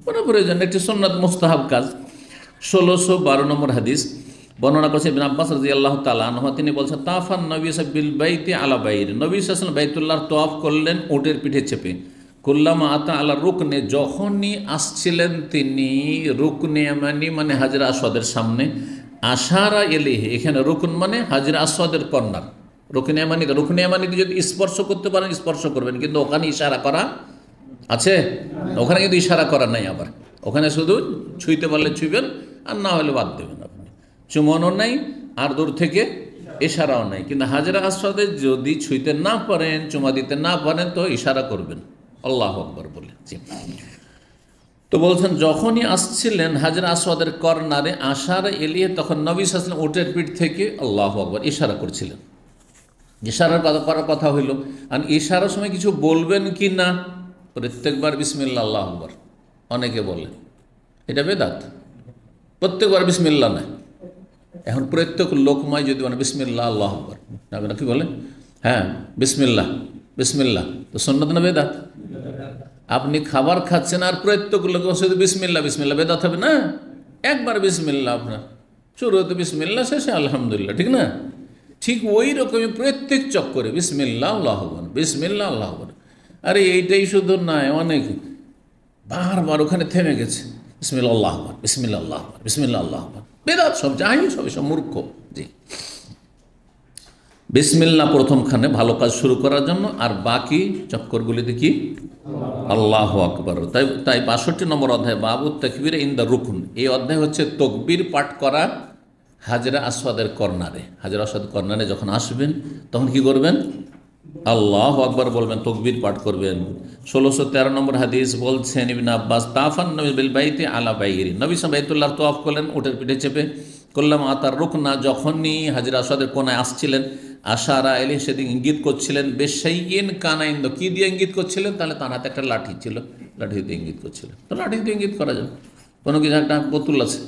কোনো প্রয়োজন নেই, একটি সুন্নাত মুস্তাহাব কাজ। 1612 নম্বর হাদিস বর্ণনা করছে ইবনে আব্বাস রাদিয়াল্লাহু তাআলা আনহু, তিনি বলছেন তাফান নবী বিল বাইতি আলা বাইর, নবী সাল্লাল্লাহু আলাইহি ওয়াসাল্লাম বাইতুল্লাহর তওয়াফ করলেন উটের পিঠে চেপে। কুল্লামা আতা আলা রুকনে, যখনই আসছিলেন তিনি রুকনে ইয়ামানি মানে হাজরে আসওয়াদের সামনে, আশারা ইলাইহি, এখানে রুকন মানে হাজরে আসওয়াদের কর্নার, রুকনে ইয়ামানিকে যদি স্পর্শ করতে পারেন স্পর্শ করবেন, কিন্তু ওখানে ইশারা করা আছে, ওখানে কিন্তু ইশারা করা নাই, আবার ওখানে শুধু ছুঁইতে পারলে ছুঁইবেন, আর না হলে বাদ দেবেন আপনি। চুমনও নাই আর দূর থেকে ইশারাও নাই, কিন্তু হাজরে আসওয়াদে যদি ছুঁইতে না পারেন, চুমা দিতে না পারেন, তো ইশারা করবেন আল্লাহু আকবার বলে। তো বলছেন যখনই আসছিলেন হাজরে আসওয়াদের কর্নারে, আশারা এলিয়ে, তখন নবী সাল্লাল্লাহু আলাইহি ওয়াসাল্লাম উটের পিঠ থেকে আল্লাহু আকবার ইশারা করছিলেন। ইশারার করার কথা হইল, আর ইশারার সময় কিছু বলবেন কি না, প্রত্যেকবার বিসমিল্লাহ আল্লাহু আকবার, অনেকে বলে এটা বেদাত, প্রত্যেকবার বিসমিল্লাহ নয়। এখন প্রত্যেক লোকমায় যদি মানে বিসমিল্লাহ আল্লাহু আকবার, না কি বলে, হ্যাঁ বিসমিল্লাহ বিসমিল্লাহ, তো সুন্নাত না বেদাত? আপনি খাবার খাচ্ছেন আর প্রত্যেক লোক শুধু বিসমিল্লাহ বিসমিল্লাহ, বেদাত হবে না? একবার বিসমিল্লাহ আপনার, শুরুতে বিসমিল্লাহ, শেষে আলহামদুলিল্লাহ, ঠিক না? ঠিক ওই রকমই প্রত্যেক চক্করে বিসমিল্লাহ আল্লাহু আকবার, বিসমিল্লাহ আল্লাহু আকবার। আরে এইটাই শুধু নয়, অনেক বারবার ওখানে থেমে গেছে, বিসমিল্লাহ আল্লাহু আকবার, বিসমিল্লাহ আল্লাহু আকবার, বিসমিল্লাহ আল্লাহু আকবার, বেদাত সব, যাই সব মূর্খ। জি, বিসমিল্লাহ প্রথমখানে ভালো কাজ শুরু করার জন্য, আর বাকি চক্করগুলিতে কি আল্লাহু আকবার। তাই 62 নম্বর অধ্যায় বাবু তাকবীর ইন দ্য রুকুন, এই অধ্যায় হচ্ছে তকবীর পাঠ করা হাজরে আসওয়াদের কর্নারে। হাজরে আসওয়াদ কর্নারে যখন আসবেন তখন কি করবেন? আল্লাহু আকবার বলবেন, তকবীর পাঠ করবেন। 1613 নম্বর হাদিস বলছেন ইবনে আব্বাস তাফান নবী বিল বাইতি আলা বাইরি, নবী সাল্লাল্লাহু বাইতুল্লাহর তওয়াফ করলেন উটের পিঠে চেপে। করলাম আতার রুকনা, যখনই হাজরে আসওয়াদের কোনায় আসছিলেন, আশারা এলি, সেদিন ইঙ্গিত করছিলেন, বেশাইয়িন কানাইন্দ, কি দিয়ে ইঙ্গিত করছিলেন? তাহলে তার হাতে একটা লাঠি ছিল, লাঠি দিয়ে ইঙ্গিত করছিলেন। তো লাঠি দিয়ে ইঙ্গিত করা যাবে, কোনো কিছু একটা বোতল আছে,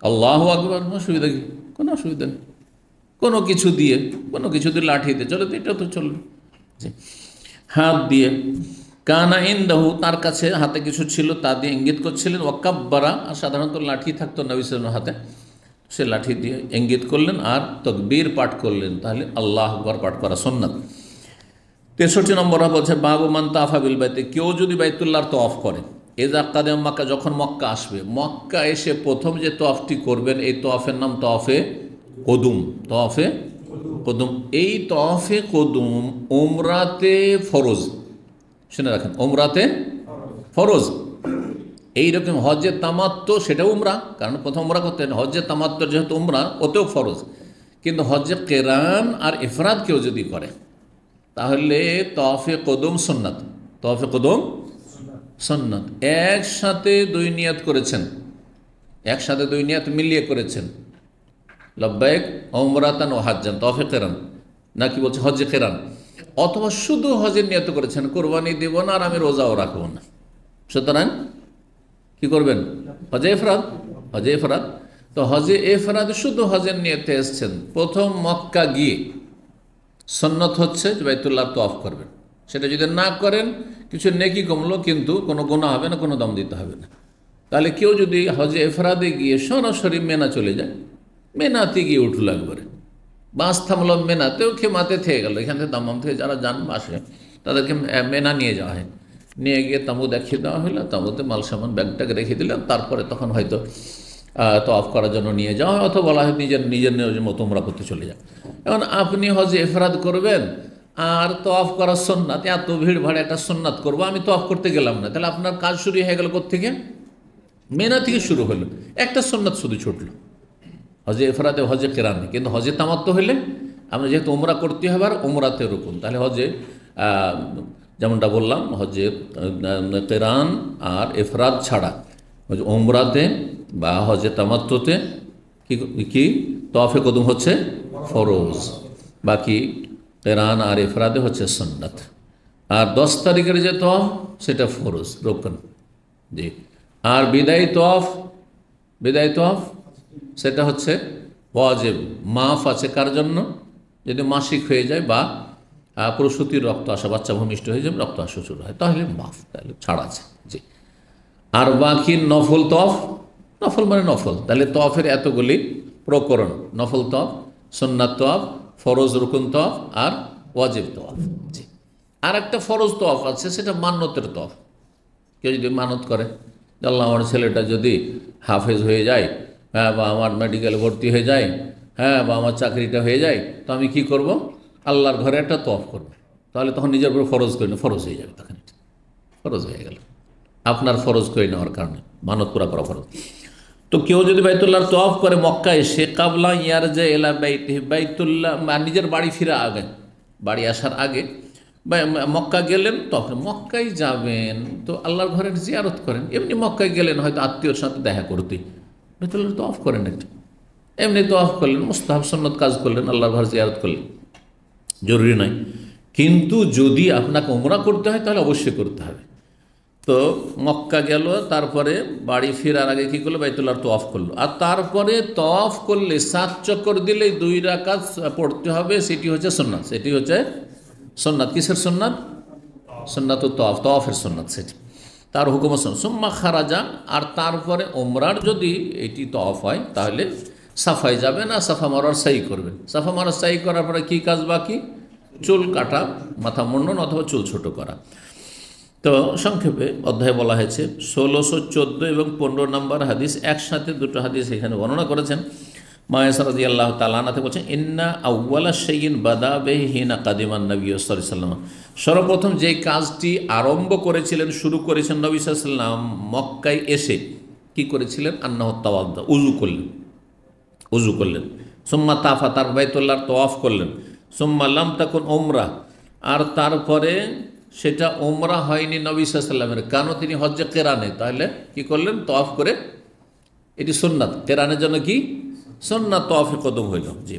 আল্লাহু আকবার, অসুবিধা কি? কোনো অসুবিধা নেই, কোনো কিছু দিয়ে লাঠি দিয়ে চলে, তো এটা তো চলবে। হাত দিয়ে কানা ইনদাহু, তার কাছে হাতে কিছু ছিল, তা দিয়ে ইঙ্গিত করছিলেন। ওয়াকাব্বারা, আর সাধারণত লাঠি থাকতো নবী সাল্লাল্লাহু আলাইহি ওয়াসাল্লামের হাতে, সে লাঠি দিয়ে ইঙ্গিত করলেন আর তকবীর পাঠ করলেন, তাহলে আল্লাহ আকবার পাঠ করা সুন্নাত। 63 নম্বর বলছে বাবু মান তাফা বিল বাইতে, কেউ যদি বাইতুল্লাহর তওয়াফ করে, এজা কাদেম মক্কা, যখন মক্কা আসবে, মক্কা এসে প্রথম যে তওয়াফটি করবেন এই তওয়াফের নাম তওয়াফে কদুম। তওয়াফে কদুম, এই তওয়াফে কদুম উমরাতে ফরজ, শুনে রাখেন, উমরাতে ফরজ। এইরকম হজ্জে তামাত্তু সেটাও উমরা, কারণ প্রথম উমরা করতে হয়। হজ্জে তামাত্তু যেহেতু উমরা, ওতেও ফরজ। কিন্তু হজ্জে কেরান আর ইফরাদ কেউ যদি করে তাহলে তওয়াফে কদুম সুন্নাত। তওয়াফে কদুম সুন্নাত। একসাথে দুই নিয়ত করেছেন, একসাথে দুই নিয়ত মিলিয়ে করেছেন, লব্বাইক উমরাতান ওয়া হাজ্জান, তওয়াফে কেরান নাকি বলছে হজ্জে কেরান, অথবা শুধু হজের নিয়ত করেছেন কোরবানি দেব না আর আমি রোজাও রাখবো না, সুতরাং কি করবেন? হজে ইফরাদ। হজে ইফরাদ, তো হজে ইফরাদ শুধু হজের নিয়তে এসছেন, প্রথম মক্কা গিয়ে সুন্নত হচ্ছে যে বাইতুল্লাহর তওয়াফ করবেন। সেটা যদি না করেন কিছু নেকি কমলো, কিন্তু কোনো গুনাহ হবে না, কোনো দাম দিতে হবে না। তাহলে কেউ যদি হজে ইফরাদে গিয়ে সরাসরি মেনা চলে যায়, মেনাতে গিয়ে উঠল একবারে, বাস থামলো মেনাতেও, খেমাতে থেকে গেল, এখান থেকে দামাম থেকে যারা যান বাসে তাদেরকে মেনা নিয়ে যাওয়া হয়, নিয়ে গিয়ে তাঁবু দেখিয়ে দেওয়া হলো, তাঁবুতে মাল সামান ব্যাগটাকে রেখে দিলাম, তারপরে তখন হয়তো তওয়াফ করার জন্য নিয়ে যাওয়া হয়, অথবা বলা হয় নিজের নিজের মতো উমরা করতে চলে যান। এখন আপনি হজে ইফরাদ করবেন আর তওয়াফ করার সুন্নাত, এত ভিড় ভাড়ে একটা সুন্নাত করবো, আমি তওয়াফ করতে গেলাম না, তাহলে আপনার কাজ শুরু হয়ে গেল কোত্থেকে? মেনা থেকে শুরু হলো, একটা সুন্নাত শুধু ছুটলো হজে ইফরাদে, হজে কেরানে। কিন্তু হজে তামাত্তু হইলে আমরা যেহেতু উমরা করতে হবে আর উমরাতে রুকুন, তাহলে হজে যেমনটা বললাম হজে কেরান আর ইফরাদ ছাড়া হজে উমরাতে বা হজে তামাত্তুতে কি তওয়াফে কদুম হচ্ছে ফরজ, বাকি কেরান আর ইফরাদে হচ্ছে সুন্নাত। আর 10 তারিখের যে তওয়াফ সেটা ফরজ, রোকন। জি, আর বিদায়ী তওয়াফ সেটা হচ্ছে ওয়াজিব। মাফ আছে কার জন্য? যদি মাসিক হয়ে যায় বা প্রসূতির রক্ত আসা, বাচ্চা ভূমিষ্ঠ হয়ে যাবে, রক্ত আসা শুরু হয়, তাহলে মাফ, তাহলে ছাড় আছে। জি, আর বাকি নফল তওয়াফ, নফল মানে নফল, তাহলে তওয়াফের এতগুলি প্রকরণ: নফল তওয়াফ, সুন্নাত তওয়াফ, ফরজ রুকুন তওয়াফ আর ওয়াজিব তওয়াফ। জি, আর একটা ফরজ তওয়াফ আছে, সেটা মান্যতের তওয়াফ। কেউ যদি মানত করে যে আল্লাহ আমার ছেলেটা যদি হাফেজ হয়ে যায়, হ্যাঁ, বা আমার মেডিকেলে ভর্তি হয়ে যায়, হ্যাঁ, বা আমার চাকরিটা হয়ে যায়, তো আমি কি করব? আল্লাহর ঘরে একটা তওয়াফ করব। তাহলে তখন নিজের উপর ফরজ করে না, ফরজ হয়ে যাবে, তখন ফরজ হয়ে গেল, আপনার ফরজ করে নেওয়ার কারণে মানত পুরা করা ফরজ। তো কেউ যদি বাইতুল্লাহর তওয়াফ করে মক্কা এসে, কাবলা ইয়ারজা ইলা বাইতিহি, বাইতুল্লাহ নিজের বাড়ি ফিরে আগে, বাড়ি আসার আগে মক্কা গেলেন, তখন মক্কায় যাবেন তো আল্লাহর ঘরের জিয়ারত করেন। এমনি মক্কায় গেলেন হয়তো আত্মীয়র সাথে দেখা করতে, বাইতুল্লাহর তওয়াফ করেন একটা, এমনি তওয়াফ করলেন, মুস্তাহাব সুন্নত কাজ করলেন, আল্লাহর ঘর জিয়ারত করলেন, জরুরি নয়। কিন্তু যদি আপনাকে উমরা করতে হয় তাহলে অবশ্যই করতে হবে। তো মক্কা গেল, তারপরে বাড়ি ফেরার আগে কী করলো? বাইতুল্লাহর তওয়াফ করলো। আর তারপরে তওয়াফ করলে 7 চক্কর দিলে 2 রাকাত পড়তে হবে, সেটি হচ্ছে সুন্নাত। সেটি হচ্ছে সুন্নাত। কিসের সুন্নাত? সুন্নাত তওয়াফ, তওয়াফের সুন্নাত সেটি, তার হুকুম সুম্মা খারাজা। আর তারপরে উমরার যদি এটি তওয়াফ হয় তাহলে সাফাই যাবে না, সাফা মারার সাই করবেন। সাফা মারার সাই করার পরে কী কাজ বাকি? চুল কাটা, মাথা মুন্ডন অথবা চুল ছোট করা। তো সংক্ষেপে অধ্যায় বলা হয়েছে 1614 এবং 15 নম্বর হাদিস, একসাথে দুটো হাদিস এখানে বর্ণনা করেছেন। মায়েশা রাদিয়াল্লাহু তাআলা আনহা বলছেন, ইন্না আউওয়ালা শাইইন বাদা বিহি হিনা কাদিমান নবী সাল্লাল্লাহু আলাইহি ওয়াসাল্লাম, সর্বপ্রথম যে কাজটি আরম্ভ করেছিলেন, শুরু করেছেন নবী সাল্লাল্লাহু আলাইহি ওয়াসাল্লাম মক্কায় এসে, কি করেছিলেন? আন্নাহু তাওয়াদ্দা, উযু করলেন। সুম্মা তাফা, তার বাইতুল্লাহর তওয়াফ করলেন। সুম্মা লাম তাকুন উমরা, আর তারপরে সেটা উমরা হয়নি নবী সাল্লাল্লাহু আলাইহি ওয়াসাল্লামের, কারণ তিনি হজ্জে কেরানে, তাহলে কি করলেন? তওয়াফ করে, এটি সুন্নাত, কেরানের জন্য কি সুন্নাত, তওয়াফে কদম হইল। জি,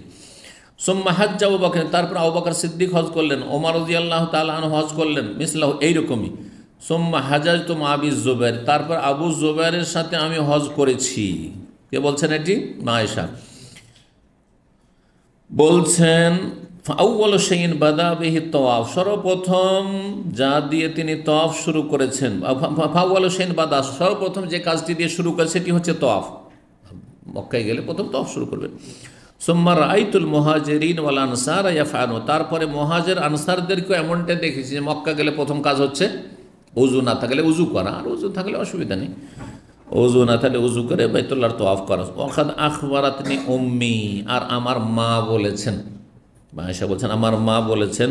সুম্মা হাজ্জা আবু বকর, তারপর আবু বকর সিদ্দিক হজ করলেন, ওমর রাদিয়াল্লাহু তাআলা আনহু হজ করলেন, মিসলাহু, এইরকমই। সুম্মা হাজাজতু মা আবি যুবাইর, তারপর আবু যুবাইরের সাথে আমি হজ করেছি। কে বলছেন এটি? মা আয়েশা বলছেন, আউয়ালু শাইইন বাদা বিহি তওয়াফ, সর্বপ্রথম যা দিয়ে তিনি তওয়াফ শুরু করেছেন, আউয়ালু শাইইন বাদা, সর্বপ্রথম যে কাজটি দিয়ে শুরু করে সেটি হচ্ছে তওয়াফ। মক্কায় গেলে প্রথম তওয়াফ শুরু করবেন। সুম্মা রাআইতুল মুহাজিরিন ওয়াল আনসার ইয়াফআলু, তারপরে মুহাজির আনসারদেরকে এমনটা দেখেছি যে মক্কা গেলে প্রথম কাজ হচ্ছে উজু না থাকলে উজু করা, আর উজু থাকলে অসুবিধা নেই, উজু না থাকলে উজু করে বাইতুল্লাহর তওয়াফ করা। ওয়াকাদ আখবারাতনি উম্মি, আর আমার মা বলেছেন, আয়েশা বলছেন আমার মা বলেছেন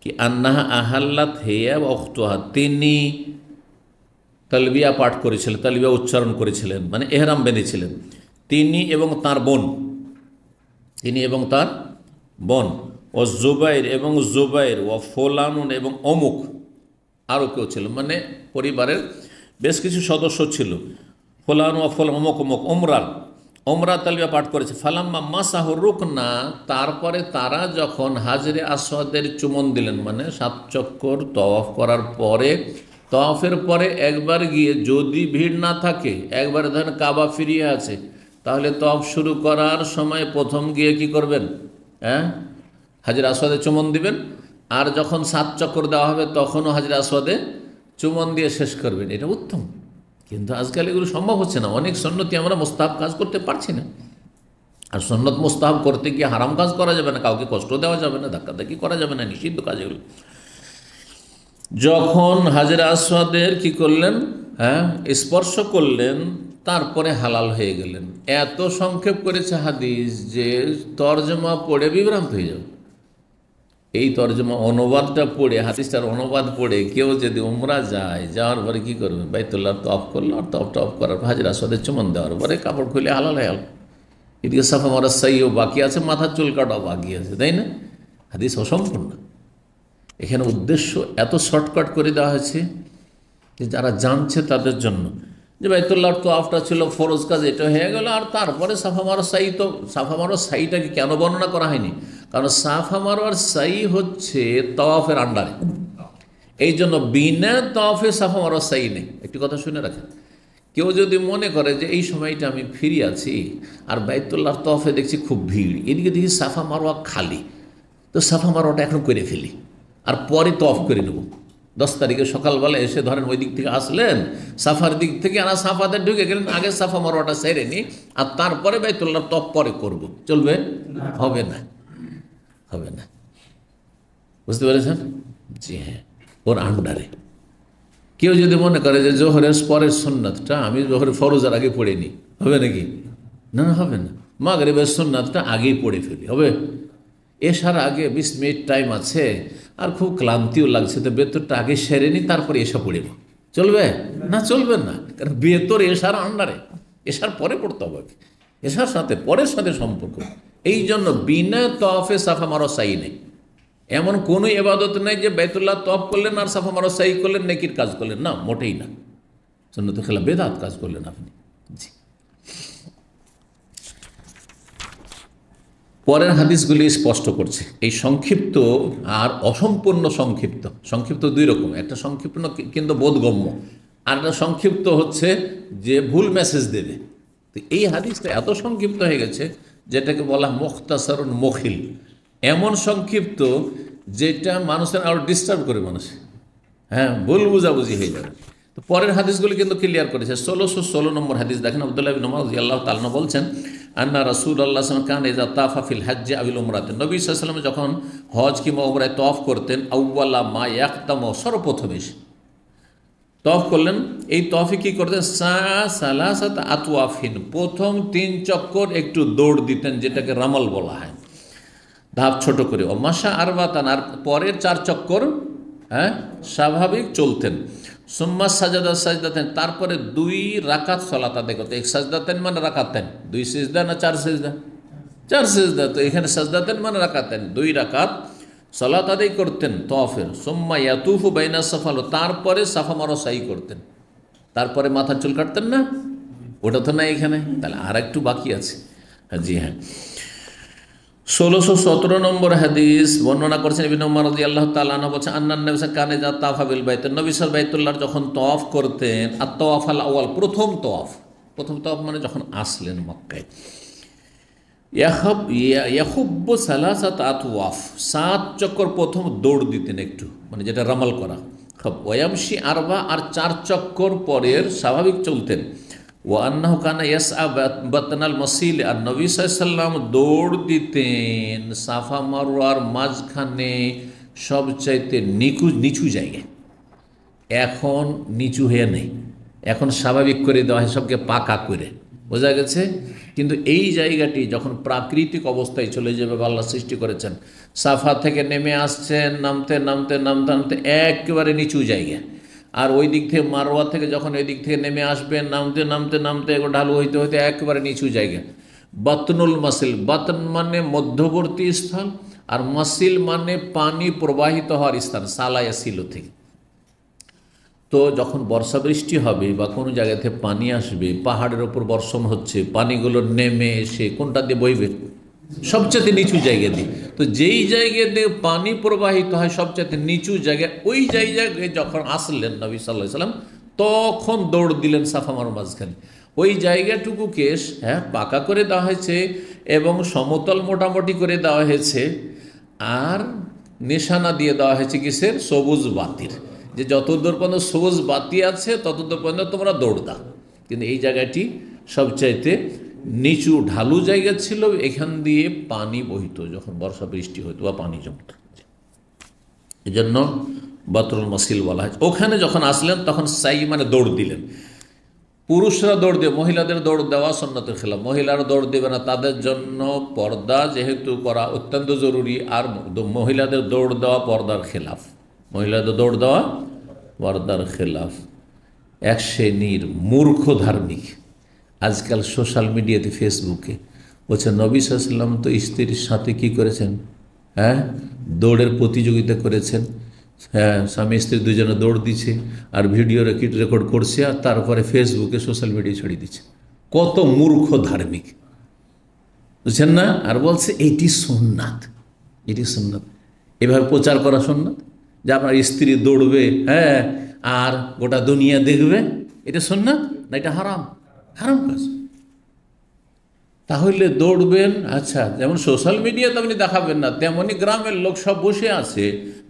কি আন্নাহা আহাল্লাত হিয়া ওয়া উখতুহা, তিনি তালবিয়া পাঠ করেছিলেন, তালবিয়া উচ্চারণ করেছিলেন, মানে এহরাম বেঁধেছিলেন তিনি এবং তার বোন, তিনি এবং তার বোন, ও জুবাইর এবং জুবাইর, ও ফোলানুন এবং অমুক, আরও কেউ ছিল, মানে পরিবারের বেশ কিছু সদস্য ছিল। ফোলান ও ফোল অমুক অমুক ওমরা তালবিয়া পাঠ করেছে। ফালাম্মা মাসাহু রুকনা, তারপরে তারা যখন হাজরে আসওয়াদের চুমন দিলেন, মানে 7 চক্কর তওয়াফ করার পরে, তওয়াফের পরে একবার গিয়ে যদি ভিড় না থাকে, একবার ধরেন কাবা ফিরিয়ে আছে, তাহলে তওয়াফ শুরু করার সময় প্রথম গিয়ে কি করবেন, হাজরে আসওয়াদে চুমন দিবেন, আর যখন 7 চক্কর দেওয়া হবে তখনও হাজরে আসওয়াদে চুমন দিয়ে শেষ করবেন, এটা উত্তম। কিন্তু আজকাল এগুলো সম্ভব হচ্ছে না, অনেক সুন্নতি আমরা মুস্তাহাব কাজ করতে পারছি না। আর সুন্নত মুস্তাহাব করতে গিয়ে হারাম কাজ করা যাবে না, কাউকে কষ্ট দেওয়া যাবে না, ধাক্কাধাক্কি করা যাবে না, নিষিদ্ধ কাজ এগুলো। যখন হাজরে আসওয়াদের কি করলেন, স্পর্শ করলেন, তারপরে হালাল হয়ে গেলেন। এত সংক্ষেপ করেছে হাদিস যে তর্জমা পড়ে বিভ্রান্ত হয়ে যাবে। এই তর্জমা অনুবাদটা পড়ে, হাদিসটার অনুবাদ পড়ে কেউ যদি উমরা যায়, যাওয়ার পরে কী করবে, বাইতুল্লাহ তওয়াফ করলো, আর তওয়াফ করার পর হাজরে আসওয়াদের চুমন দেওয়ার পরে কাপড় খুলে হালাল হয়ে গেল। এদিকে সাফা মারা সাইও বাকি আছে, মাথার চুল কাটাও বাকি আছে, তাই না? হাদিস অসম্পূর্ণ। এখানে উদ্দেশ্য এত শর্টকাট করে দেওয়া হয়েছে যে যারা জানছে তাদের জন্য, যে বাইতুল্লাহর তওয়াফটা ছিল ফরজ কাজ, এটা হয়ে গেল, আর তারপরে সাফা মারোয়া সাই। তো সাফা মারোয়া সাইটাকে কেন বর্ণনা করা হয়নি? কারণ সাফা মারোয়ার সাই হচ্ছে তওয়াফের আন্ডারে, এই জন্য বিনা তওয়াফে সাফা মারোয়া সাই নেই। একটি কথা শুনে রাখেন, কেউ যদি মনে করে যে এই সময়টা আমি ফ্রি আছি আর বাইতুল্লাহর তওয়াফে দেখছি খুব ভিড়, এদিকে দেখি সাফা মারোয়া খালি, তো সাফা মারোয়াটা এখন করে ফেলি আর পরে তওয়াফ করে নেব। 10 তারিখে সকালবেলা এসে ধরেন ওই দিক থেকে আসলেন, সাফার দিক থেকে, আর সাফাতে ঢুকে গেলেন, আগে সাফা মারোয়াটা সেরে নি, আর তারপরে বাইতুল্লাহর তওয়াফ পরে করব, চলবে? হবে না, হবে না। বুঝতে পেরেছেন? জি হ্যাঁ, ওর আন্ডারে। কেউ যদি মনে করে যে জোহরের পরের সুন্নাতটা আমি জোহরের ফরজের আগে পড়ে নিই, হবে নাকি? না, হবে না। মাগরিবের সুন্নাতটা আগেই পড়ে ফেলি, হবে? এশার আগে 20 মিনিট টাইম আছে, আর খুব ক্লান্তিও লাগছে, তো বেতরটা আগে সেরে নি, তারপরে এশা পড়ে নি, চলবে? না, চলবে না। কারণ বেতর এশার আন্ডারে, এশার পরে পড়তে হবে, এশার সাথে পরের সাথে সম্পর্ক। এই জন্য বিনা তওয়াফে সাফা মারোয়া সাই নেই। এমন কোনো ইবাদত নেই যে বাইতুল্লাহ তওয়াফ করলেন আর সাফা মারোয়া সাই করলেন, নেকির কাজ করলেন, না, মোটেই না। সুন্নতের খেলাফ বেদাত কাজ করলেন আপনি। জি, পরের হাদিসগুলি স্পষ্ট করছে এই সংক্ষিপ্ত আর অসম্পূর্ণ সংক্ষিপ্ত। সংক্ষিপ্ত 2 রকম, একটা সংক্ষিপ্ত কিন্তু বোধগম্য, আর একটা সংক্ষিপ্ত হচ্ছে যে ভুল মেসেজ দেবে। তো এই হাদিসটা এত সংক্ষিপ্ত হয়ে গেছে যেটাকে বলা মুখতাসারুন মুখিল, এমন সংক্ষিপ্ত যেটা মানুষের আরও ডিস্টার্ব করে, মানুষ ভুল বুঝাবুঝি হয়ে যাবে। তো পরের হাদিসগুলি কিন্তু ক্লিয়ার করেছে। 1616 নম্বর হাদিস দেখেন, আব্দুল্লাহ ইবনে উমর রাদিয়াল্লাহু তাআলা বলছেন, আন্না রাসূলুল্লাহ সাল্লাল্লাহু আলাইহি ওয়াসাল্লাম কানা ইযা তাফা ফিল হজ্জ আবিল উমরাতে, নবী সাল্লাল্লাহু আলাইহি ওয়াসাল্লাম যখন হজ কিংবা উমরায় তওয়াফ করতেন, আউয়ালা মা ইয়াকতামু, সর্বপ্রথমে তওয়াফ করলেন, এই তওয়াফে কী করতেন, সালাসাত আতওয়াফিন, প্রথম 3 চক্কর একটু দৌড় দিতেন, যেটাকে রামাল বলা হয়, ধাপ ছোট করে। ও মাসা আরবাতান, আর পরের 4 চক্কর স্বাভাবিক চলতেন। সুম্মা সাজাদা সাজদাতেন, তারপরে 2 রাকাত সলাত আদায় করতেন। 1 সাজদাতেন মানে রাকাতেন, 2 সিজদা না 4 সিজদা? 4 সিজদা। তো এখানে সাজদাতেন মানে রাকাতেন, 2 রাকাত সলাত আদায় করতেন তওয়াফের। সুম্মা ইয়াতুফু বাইনা সাফাল, তারপরে সাফা মারোয়া সাই করতেন। তারপরে মাথার চুল কাটতেন না? ওটা তো না এখানে, তাহলে আর একটু বাকি আছে। জি হ্যাঁ, 1617 নম্বর হাদিস বর্ণনা করেছেন ইবনে উমর রাদিয়াল্লাহু তাআলা আনহু, বলছেন আন্নান নবী সাল্লাল্লাহু আলাইহি ওয়াসাল্লাম কানা তাফা বিল বাইত, নবী সাল্লাল্লাহু বাইতুল্লাহর যখন তওয়াফ করতেন, আত-তাওয়াফ আল আউয়াল, প্রথম তওয়াফ মানে যখন আসলেন মক্কায়, ইয়াহুব্বু সালাসাত আতওয়াফ, 7 চক্কর প্রথম দৌড় দিতেন একটু, মানে যেটা রামাল করা। ওয়ামশি আরবা, আর 4 চক্কর পরের স্বাভাবিক চলতেন। ও আন্নাহু কানা ইয়াসআ বাতনাল মসিল, আর নবী সাল্লাল্লাহু আলাইহি ওয়াসাল্লাম দৌড় দিতেন সাফা মারওয়ার মাঝখানে সবচাইতে নিচু জায়গায়। এখন নিচু হয়ে নেই, এখন স্বাভাবিক করে দেওয়া হয় সবকে পাকা করে, বোঝা গেছে। কিন্তু এই জায়গাটি যখন প্রাকৃতিক অবস্থায় চলে যাবে, আল্লাহ সৃষ্টি করেছেন, সাফা থেকে নেমে আসছেন, নামতে নামতে নামতে নামতে একেবারে নিচু জায়গা, আর ওই দিক থেকে মারওয়া থেকে যখন ওই দিক থেকে নেমে আসবেন, নামতে নামতে নামতে ঢালু হইতে হইতে একেবারে নিচু জায়গা। বাতনুল মাসিল, বাতন মানে মধ্যবর্তী স্থান, আর মাসিল মানে পানি প্রবাহিত হওয়ার স্থান, সালায়া সিলো থেকে। তো যখন বর্ষা বৃষ্টি হবে বা কোনো জায়গা থেকে পানি আসবে, পাহাড়ের ওপর বর্ষণ হচ্ছে, পানিগুলো নেমে এসে কোনটা দিয়ে বইবে? সবচেয়ে নিচু জায়গা দিয়ে। তো যেই জায়গা দিয়ে পানি প্রবাহিত হয় সবচেয়ে নিচু জায়গায়, ওই জায়গায় যখন আসলেন নবী সাল্লাল্লাহু আলাইহি ওয়াসাল্লাম, তখন দৌড় দিলেন সাফা মারওয়ার মাঝখানে। ওই জায়গাটুকুকে পাকা করে দেওয়া হয়েছে এবং সমতল মোটামুটি করে দেওয়া হয়েছে, আর নিশানা দিয়ে দেওয়া হয়েছে কিসের? সবুজ বাতির, যে যতদূর পর্যন্ত সবুজ বাতি আছে ততদূর পর্যন্ত তোমরা দৌড় দাও। কিন্তু এই জায়গাটি সবচাইতে নিচু ঢালু জায়গা ছিল, এখান দিয়ে পানি বহিত যখন বর্ষা বৃষ্টি হতো বা পানি জমত, এই জন্য বাতরুল মাসিল বলা হয়। ওখানে যখন আসলেন তখন সাই মানে দৌড় দিলেন। পুরুষরা দৌড় দেবে, মহিলাদের দৌড় দেওয়া সুন্নতের খেলাফ, মহিলারা দৌড় দেবে না, তাদের জন্য পর্দা যেহেতু করা অত্যন্ত জরুরি, আর মহিলাদের দৌড় দেওয়া পর্দার খেলাফ, মহিলাদের দৌড় দেওয়া পর্দার খেলাফ। এক শ্রেণীর মূর্খ ধার্মিক আজকাল সোশ্যাল মিডিয়াতে, ফেসবুকে বলছে নবী সাল্লাল্লাহু আলাইহি ওয়াসাল্লাম তো স্ত্রীর সাথে কি করেছেন? দৌড়ের প্রতিযোগিতা করেছেন। স্বামী স্ত্রী দুজনে দৌড় দিচ্ছে, আর ভিডিও রেকর্ড করছে, আর তারপরে ফেসবুকে সোশ্যাল মিডিয়ায় ছড়িয়ে দিচ্ছে। কত মূর্খ ধার্মিক, বুঝছেন না? আর বলছে এইটি সুন্নাত, এটি সুন্নাত। এভাবে প্রচার করা সুন্নাত যে আপনার স্ত্রী দৌড়বে, আর গোটা দুনিয়া দেখবে, এটা সুন্নাত না? এটা হারাম, হারাম কাজ। তাহলে দৌড়বেন, আচ্ছা, যেমন সোশ্যাল মিডিয়াতে আপনি দেখাবেন না, তেমনি গ্রামের লোক সব বসে আছে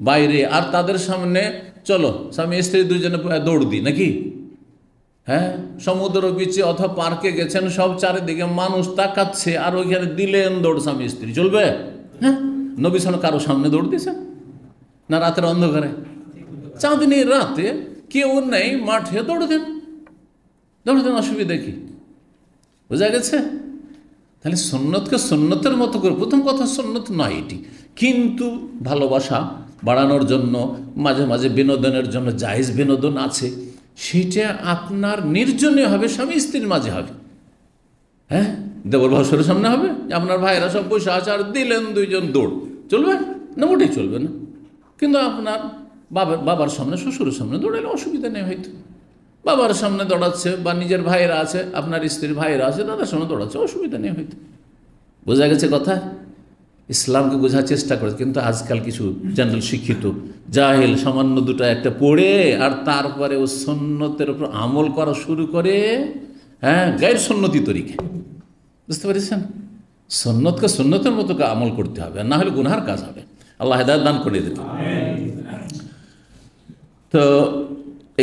বাইরে, আর তাদের সামনে চলো স্বামী স্ত্রী দুজনে দৌড় দিই নাকি? সমুদ্র বিচে অথবা পার্কে গেছেন, সব চারিদিকে মানুষ তাকাচ্ছে, আর ওইখানে দিলেন দৌড় স্বামী স্ত্রী, চলবে? নবী সাল্লাল্লাহু কারো সামনে দৌড় দিয়েছেন না? রাতের অন্ধকারে, চাঁদনি রাতে কেউ নেই, মাঠে দৌড় দেন, অসুবিধা কি? বোঝা গেছে? তাহলে সুন্নতকে সুন্নতের মতো করে, প্রথম কথা সুন্নত নয় এটি, কিন্তু ভালোবাসা বাড়ানোর জন্য, মাঝে মাঝে বিনোদনের জন্য জায়েজ বিনোদন আছে, সেটা আপনার নির্জনে হবে, স্বামী স্ত্রীর মাঝে হবে। দেবর ভাসুরের সামনে হবে, আপনার ভাইয়েরা সব বসে আছে, আর দিলেন দুইজন দৌড়, চলবে না? মোটেই চলবে না। কিন্তু আপনার বাবার সামনে, শ্বশুরের সামনে দৌড়ালে অসুবিধা নেই, হয়তো বাবার সামনে দৌড়াচ্ছে, বা নিজের ভাইয়েরা আছে, আপনার স্ত্রীর ভাইয়েরা আছে, তাদের সামনে দৌড়াচ্ছে, অসুবিধা নেই হয়তো। বোঝা গেছে কথা? ইসলামকে বোঝার চেষ্টা করে, কিন্তু আজকাল কিছু জেনারেল শিক্ষিত জাহেল সামান্য দুটো একটা পড়ে, আর তারপরে ও সুন্নতের উপর আমল করা শুরু করে, গায়ের সুন্নতি তরিকে। বুঝতে পেরেছেন? সুন্নতকে সুন্নতের মতো আমল করতে হবে, না হলে গুনহার কাজ হবে। আল্লাহ হেদায়েত দান করে দিতে। তো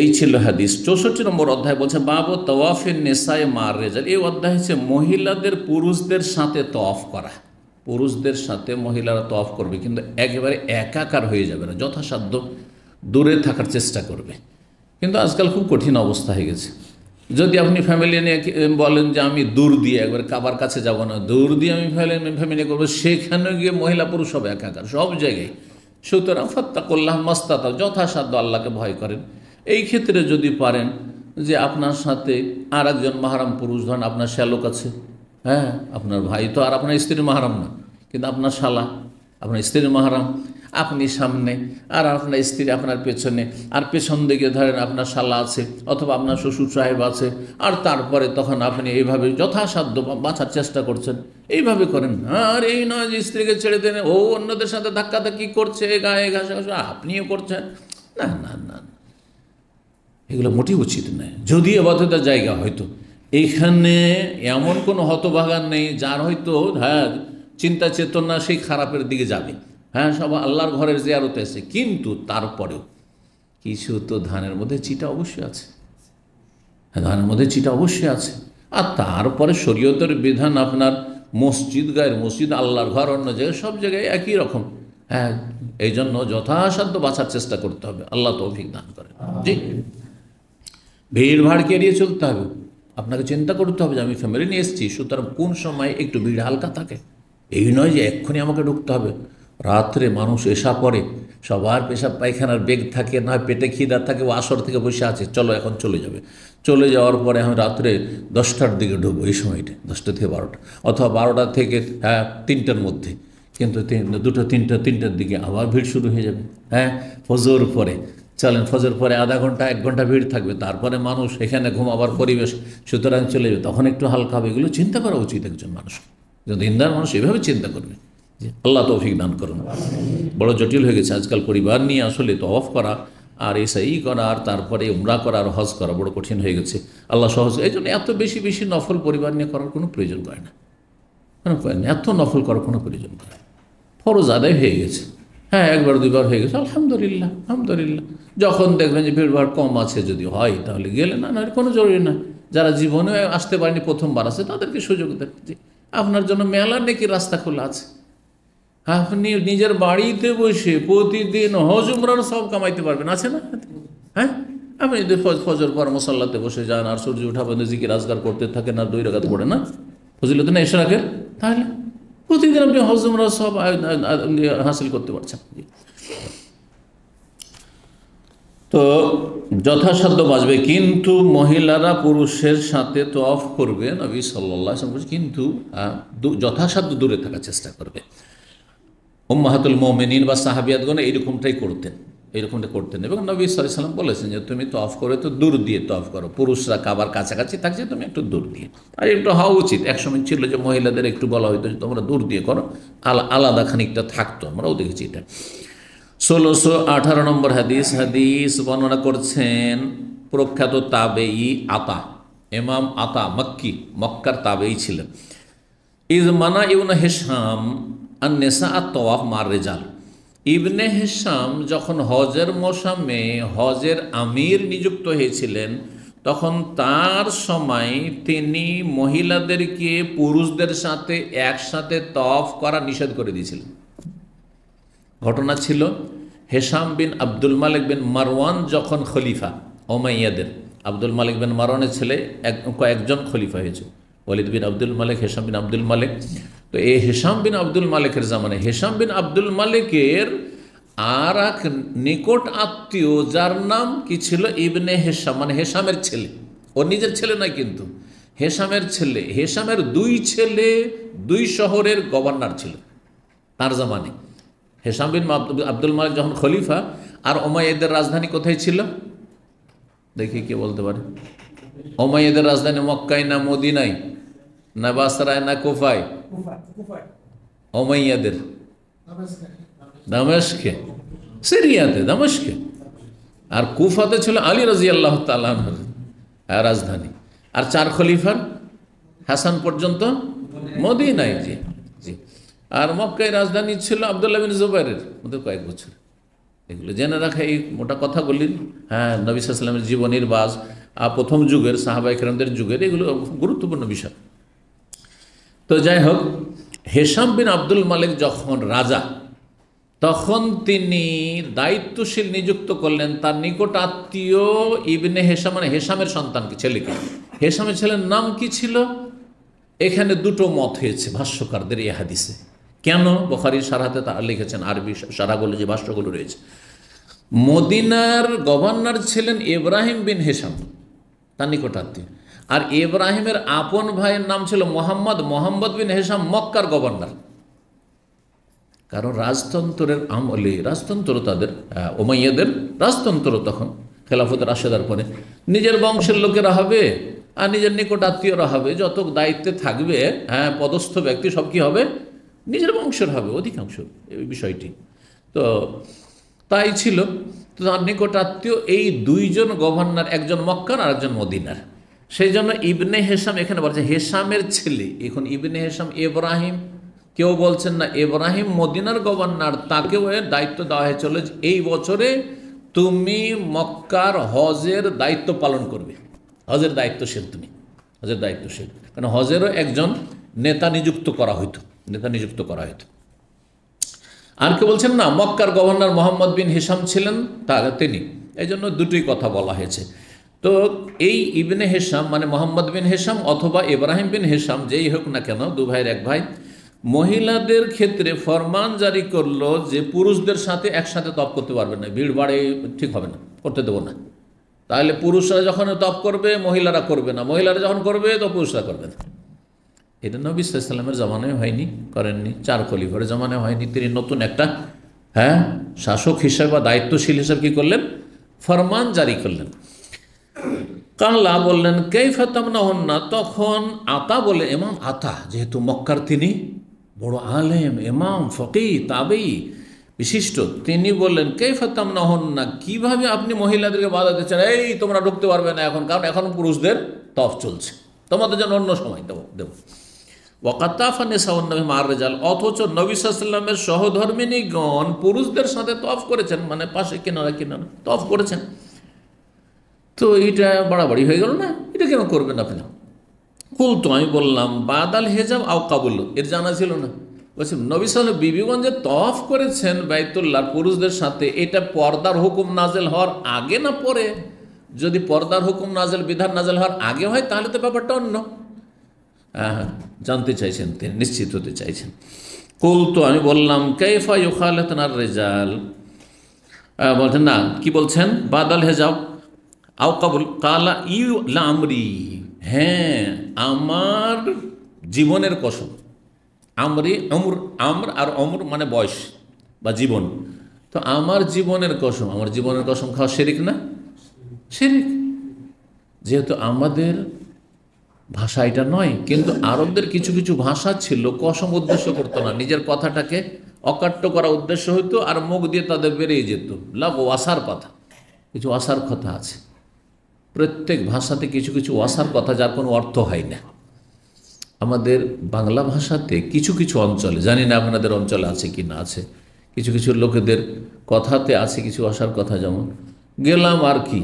এই ছিল হাদিস। 64 নম্বর অধ্যায় বলছে বাবু তওয়াফিন নিসায়ে মার রিজাল। এই অধ্যায় হচ্ছে মহিলাদের পুরুষদের সাথে তওয়াফ করা। পুরুষদের সাথে মহিলারা তওয়াফ করবে, কিন্তু একেবারে একাকার হয়ে যাবে না, যথাসাধ্য দূরে থাকার চেষ্টা করবে। কিন্তু আজকাল খুব কঠিন অবস্থা হয়ে গেছে। যদি আপনি ফ্যামিলি নিয়ে বলেন যে আমি দূর দিয়ে একবার কাবার কাছে যাব না, দূর দিয়ে আমি ফ্যামিলি করবো, সেখানে গিয়ে মহিলা পুরুষ সব একাকার সব জায়গায়। সুতরাং ফাত্তাকুল্লাহ মাস্তাতা, যথাসাধ্য আল্লাহকে ভয় করেন। এই ক্ষেত্রে যদি পারেন যে আপনার সাথে আর একজন মাহারাম পুরুষ, ধরেন আপনার শ্যালক আছে, আপনার ভাই তো আর আপনার স্ত্রীর মাহারাম না, কিন্তু আপনার শালা আপনার স্ত্রীর মাহারাম, আপনি সামনে আর আপনার স্ত্রী আপনার পেছনে, আর পেছন দিকে ধরেন আপনার শালা আছে অথবা আপনার শ্বশুর সাহেব আছে, আর তারপরে তখন আপনি এইভাবে যথাসাধ্য বাঁচার চেষ্টা করছেন, এইভাবে করেন। আর এই নয় যে স্ত্রীকে ছেড়ে দেন, ও অন্যদের সাথে ধাক্কাধাক্কি করছে, গায়ে ঘাসে ঘাসে আপনিও করছেন, না না না, এগুলো মোটেই উচিত নয়। যদি এবাদতের জায়গা হয়তো এইখানে এমন কোনো হতভাগান নেই যার হয়তো চিন্তা চেতনা সেই খারাপের দিকে যাবে, সব আল্লাহর ঘরের জিয়ারতে আছে, কিন্তু তারপরেও কিছু তো ধানের মধ্যে চিটা অবশ্যই আছে। ধানের মধ্যে চিটা অবশ্যই আছে। আর তারপরে শরীয়তের বিধান আপনার মসজিদ, গায়ের মসজিদ, আল্লাহর ঘর, অন্য জায়গায়, সব জায়গায় একই রকম। হ্যাঁ, এই জন্য যথাসাধ্য বাঁচার চেষ্টা করতে হবে। আল্লাহ তৌফিক দান করেন। জি, ভিড় ভাড়কে এড়িয়ে চলতে হবে। আপনাকে চিন্তা করতে হবে যে আমি ফ্যামিলি নিয়ে এসেছি, সুতরাং কোন সময় একটু ভিড় হালকা থাকে। এই নয় যে এক্ষুনি আমাকে ঢুকতে হবে। রাত্রে মানুষ এসা পরে, সবার পেশাব পায়খানার বেগ থাকে, না পেটে খিদা থাকে, ও আসর থেকে বসে আছে, চলো এখন চলে যাবে। চলে যাওয়ার পরে আমি রাত্রে 10টার দিকে ঢুকবো, এই সময়টা 10টা থেকে 12টা, অথবা 12টা থেকে 3টার মধ্যে। কিন্তু 2টা 3টার দিকে আবার ভিড় শুরু হয়ে যাবে। হ্যাঁ, ফজর পরে চলেন, ফজর পরে আধা ঘন্টা 1 ঘন্টা ভিড় থাকবে, তারপরে মানুষ এখানে ঘুমাবার পরিবেশ, সুতরাং চলে যাবে, তখন একটু হালকা হবে। এগুলো চিন্তা করা উচিত একজন মানুষ, যদি দিনদার মানুষ এভাবে চিন্তা করবে। আল্লাহ তৌফিক দান করুন। বড় জটিল হয়ে গেছে আজকাল পরিবার নিয়ে আসলে তওয়াফ করা আর এসাই করা আর তারপরে উমরা করা আর হজ করা বড় কঠিন হয়ে গেছে। আল্লাহ সহজ, এই জন্য এত বেশি বেশি নফল পরিবার নিয়ে করার কোনো প্রয়োজন করে না, এত নফল করার কোনো প্রয়োজন করে না। ফরজ আদায় হয়ে গেছে। হ্যাঁ, 1বার 2বার হয়ে গেছে, আলহামদুলিল্লাহ আলহামদুলিল্লাহ। যখন দেখবেন যে ভিড়ভাড় কম আছে, যদি হয় তাহলে গেলে, না কোনো জরুরি না। যারা জীবনে আসতে পারেনি, প্রথমবার আছে, তাদেরকে সুযোগ দেন। আপনার জন্য মেলা নেকি রাস্তা খোলা আছে। আপনি নিজের বাড়িতে বসে প্রতিদিন হজ উমরার সব কামাইতে পারবেন, আছে না? হ্যাঁ, আপনি যদি ফজর পর মুসাল্লাতে বসে যান আর সূর্য উঠা পর্যন্ত জিকির আজকার করতে থাকেন আর 2 রাকাত পড়েন না, ফজিলত না ইশরাকের, তাহলে প্রতিদিন আপনি হজ উমরা সব হাসিল করতে পারছেন। তো যথাসাধ্য বাঁচবে, কিন্তু মহিলারা পুরুষের সাথে তওয়াফ করবে, নবী সাল্লাল্লাহু আলাইহি ওয়াসাল্লাম, কিন্তু যথাসাধ্য দূরে থাকার চেষ্টা করবে। উম্মাহাতুল মুমিনিন বা সাহাবিয়াতগণ এইরকমটাই করতেন, এবং নবী সাল্লাল্লাহু আলাইহি ওয়াসাল্লাম বলেছেন যে তুমি তওয়াফ করে তো দূর দিয়ে তওয়াফ করো, পুরুষরা কাবার কাছাকাছি থাকছে, তুমি একটু দূর দিয়ে। আর একটু হওয়া উচিত। একসময় ছিল যে মহিলাদের একটু বলা হইতো যে তোমরা দূর দিয়ে করো, আলাদা খানিকটা থাকতো, আমরাও দেখেছি এটা। 1618 নম্বর হাদিস বর্ণনা করছেন প্রখ্যাত তাবেঈ আতা, ইমাম আতা মক্কার তাবেঈ ছিলেন। ইজ মানা ইবনে হিশাম আন-নিসা আত-তাওয়াফ মার রিজাল। ইবনে হিশাম যখন হজের মৌসুমে হজের আমির নিযুক্ত হয়েছিলেন, তখন তার সময় তিনি মহিলাদেরকে পুরুষদের সাথে একসাথে তওয়াফ করা নিষেধ করে দিয়েছিলেন। ঘটনা ছিল, হিশাম বিন আব্দুল মালিক বিন মারওয়ান যখন খলিফা ওমাইয়াদের, আব্দুল মালিক বিন মারওয়ানের ছেলে কয়েকজন খলিফা হয়েছে, ওয়ালিদ বিন আব্দুল মালিক, হিশাম বিন আব্দুল মালিক। তো এই হিশাম বিন আব্দুল মালিকের জামানে হিশাম বিন আব্দুল মালিকের আর এক নিকট আত্মীয়, যার নাম কি ছিল ইবনে হিশাম, মানে হিশামের ছেলে, ওর নিজের ছেলে নয়, কিন্তু হিশামের ছেলে। হিশামের 2 ছেলে 2 শহরের গভর্নর ছিল তার জামানে। হিশাম বিন আব্দুল মালিক যখন খলিফা, আর ওমাইয়াদের রাজধানী কোথায় ছিল দেখি কে বলতে পারে? ওমাইয়াদের রাজধানী মক্কায় না মদিনায় না বাসরায় না কুফায়? ওমাইয়াদের দামেস্কে, সিরিয়াতে দামেস্কে। আর কুফাতে ছিল আলী রাদিয়াল্লাহু তাআলা আনহুর রাজধানী। আর 4 খলিফার হাসান পর্যন্ত মদিনায়। জি জি। আর মক্কায় রাজধানী ছিল আব্দুল্লাহ বিন জুবাইরের মধ্যে কয়েক বছর। এগুলো জেনে রাখা, এই মোটা কথাগুলি, হ্যাঁ, নবী সাল্লাল্লাহু আলাইহি ওয়াসাল্লামের জীবনীর বাস, প্রথম যুগের সাহাবায়ে কেরামদের যুগের, এগুলো গুরুত্বপূর্ণ বিষয়। তো যাই হোক, হিশাম বিন আব্দুল মালিক যখন রাজা, তখন তিনি দায়িত্বশীল নিযুক্ত করলেন তার নিকট আত্মীয় ইবনে হিশাম, মানে হিশামের সন্তানকে, ছেলেকে। হিশামের ছেলের নাম কি ছিল? এখানে 2টো মত হয়েছে ভাষ্যকারদের এই হাদিসে। কেন? বুখারীর শারহাতে তারা লিখেছেন, আরবি শারহাগুলো যে ভাষ্যগুলো রয়েছে। মদিনার গভর্নর ছিলেন ইব্রাহিম বিন হিশাম, তার নিকট আত্মীয়। আর ইব্রাহিমের আপন ভাইয়ের নাম ছিল মোহাম্মদ বিন হিশাম, মক্কার গভর্নর। কারণ রাজতন্ত্রের আমলে, রাজতন্ত্র তাদের ওমাইয়াদের রাজতন্ত্র, তখন খেলাফতের রাশেদার পরে নিজের বংশের লোকেরা হবে আর নিজের নিকট আত্মীয়রা হবে, যত দায়িত্বে থাকবে, হ্যাঁ, পদস্থ ব্যক্তি সব কি হবে? নিজের বংশের হবে অধিকাংশ, এই বিষয়টি। তো তাই ছিল। তো তার নিকট আত্মীয় এই 2 জন গভর্নর, একজন মক্কার আর একজন মদিনার। সেই জন্য ইবনে হিশাম এখানে বলছে হিশামের ছেলে। এখন ইবনে হিশাম ইব্রাহিম, কেউ বলছেন না ইব্রাহিম মদিনার গভর্নর, তাকেও দায়িত্ব দেওয়া হয়েছিল এই বছরে তুমি মক্কার হজের দায়িত্ব পালন করবে। হজের দায়িত্বশীল তুমি, হজের দায়িত্বশীল, কারণ হজেরও একজন নেতা নিযুক্ত করা হইতো, নেতা নিযুক্ত করা হইতো। আর কে বলছেন না, মক্কার গভর্নর মোহাম্মদ বিন হিশাম ছিলেন, তিনি, এই জন্য দুটোই কথা বলা হয়েছে। তো এই ইবনে হিশাম মানে মোহাম্মদ বিন হিশাম অথবা ইব্রাহিম বিন হিশাম, যেই হোক না কেন, দু ভাইয়ের এক ভাই, মহিলাদের ক্ষেত্রে ফরমান জারি করলো যে পুরুষদের সাথে একসাথে তপ করতে পারবে না, ভিড় বাড়ে ঠিক হবে না, করতে দেবো না। তাহলে পুরুষরা যখন তপ করবে মহিলারা করবে না, মহিলারা যখন করবে তো পুরুষরা করবে না। এটা নবী সাল্লাল্লাহু আলাইহি ওয়াসাল্লামের জামানায় হয়নি, করেননি, 4 খলিফার জামানায় হয়নি। তিনি নতুন একটা শাসক হিসেবে বা দায়িত্বশীল হিসেবে কী করলেন, ফরমান জারি করলেন। কাল্লা বললেন কাইফা তামনাহুন্না, তখন আতা বলে, ইমাম আতা যেহেতু মক্কার তিনি বড় আলেম, ইমাম, ফকিহ, তাবেঈ বিশিষ্ট, তিনি বললেন কাইফা তামনাহুন্না, কিভাবে আপনি মহিলাদেরকে বাধা দিচ্ছেন, এই তোমরা ঢুকতে পারবে না এখন, কারণ এখন পুরুষদের তফ চলছে, তোমাদের জন্য অন্য সময় দেব। ওয়াকাতাফা নিসাউন নবী মার রেজাল, অথচ নবী সাল্লাল্লাহু আলাইহি ওয়াসাল্লামের সহধর্মিণীগণ পুরুষদের সাথে তফ করেছেন, মানে পাশে কিনারা কিনারা তফ করেছেন। তো এইটা বাড়াবাড়ি হয়ে গেল না, এটা কেন করবেন আপনি? কুল, তো আমি বললাম বাদাল হেজাব আও কাবুল, এর জানা ছিল না। বলছি নবী সাল্লাল্লাহু বিবিগণ যে তফ করেছেন বাইতুল্লাহ পুরুষদের সাথে, এটা পর্দার হুকুম নাজেল হওয়ার আগে না পরে? যদি পর্দার হুকুম নাজেল, বিধান নাজেল হওয়ার আগে হয় তাহলে তো ব্যাপারটা অন্য। জানতে চাইছেন তিনি, নিশ্চিত হতে চাইছেন। কুল, তো আমি বললাম কাইফা ইউখালিতুনার রিজাল, বলছেন না, কি বলছেন, বাদাল হেজাব আও কাবুল, কালা ইউ লা আমরি, হ্যাঁ আমার জীবনের কসম, আমরি অমর, আমর আর অমর মানে বয়স বা জীবন, তো আমার জীবনের কসম, আমার জীবনের কসম খাওয়া শিরিক না? শিরিক। যেহেতু আমাদের ভাষা এটা নয়, কিন্তু আরবদের কিছু কিছু ভাষা ছিল কসম উদ্দেশ্য করতো না, নিজের কথাটাকে অকাট্য করা উদ্দেশ্য হইতো, আর মুখ দিয়ে তাদের বেরিয়ে যেত লাভ ওয়াসার কথা, কিছু ওয়াসার কথা আছে প্রত্যেক ভাষাতে, কিছু কিছু ওয়াসার কথা যার কোনো অর্থ হয় না। আমাদের বাংলা ভাষাতে কিছু কিছু অঞ্চলে, জানি না আপনাদের অঞ্চলে আছে কি না, আছে কিছু কিছু লোকেদের কথাতে আছে কিছু ওয়াসার কথা, যেমন গেলাম আর কি,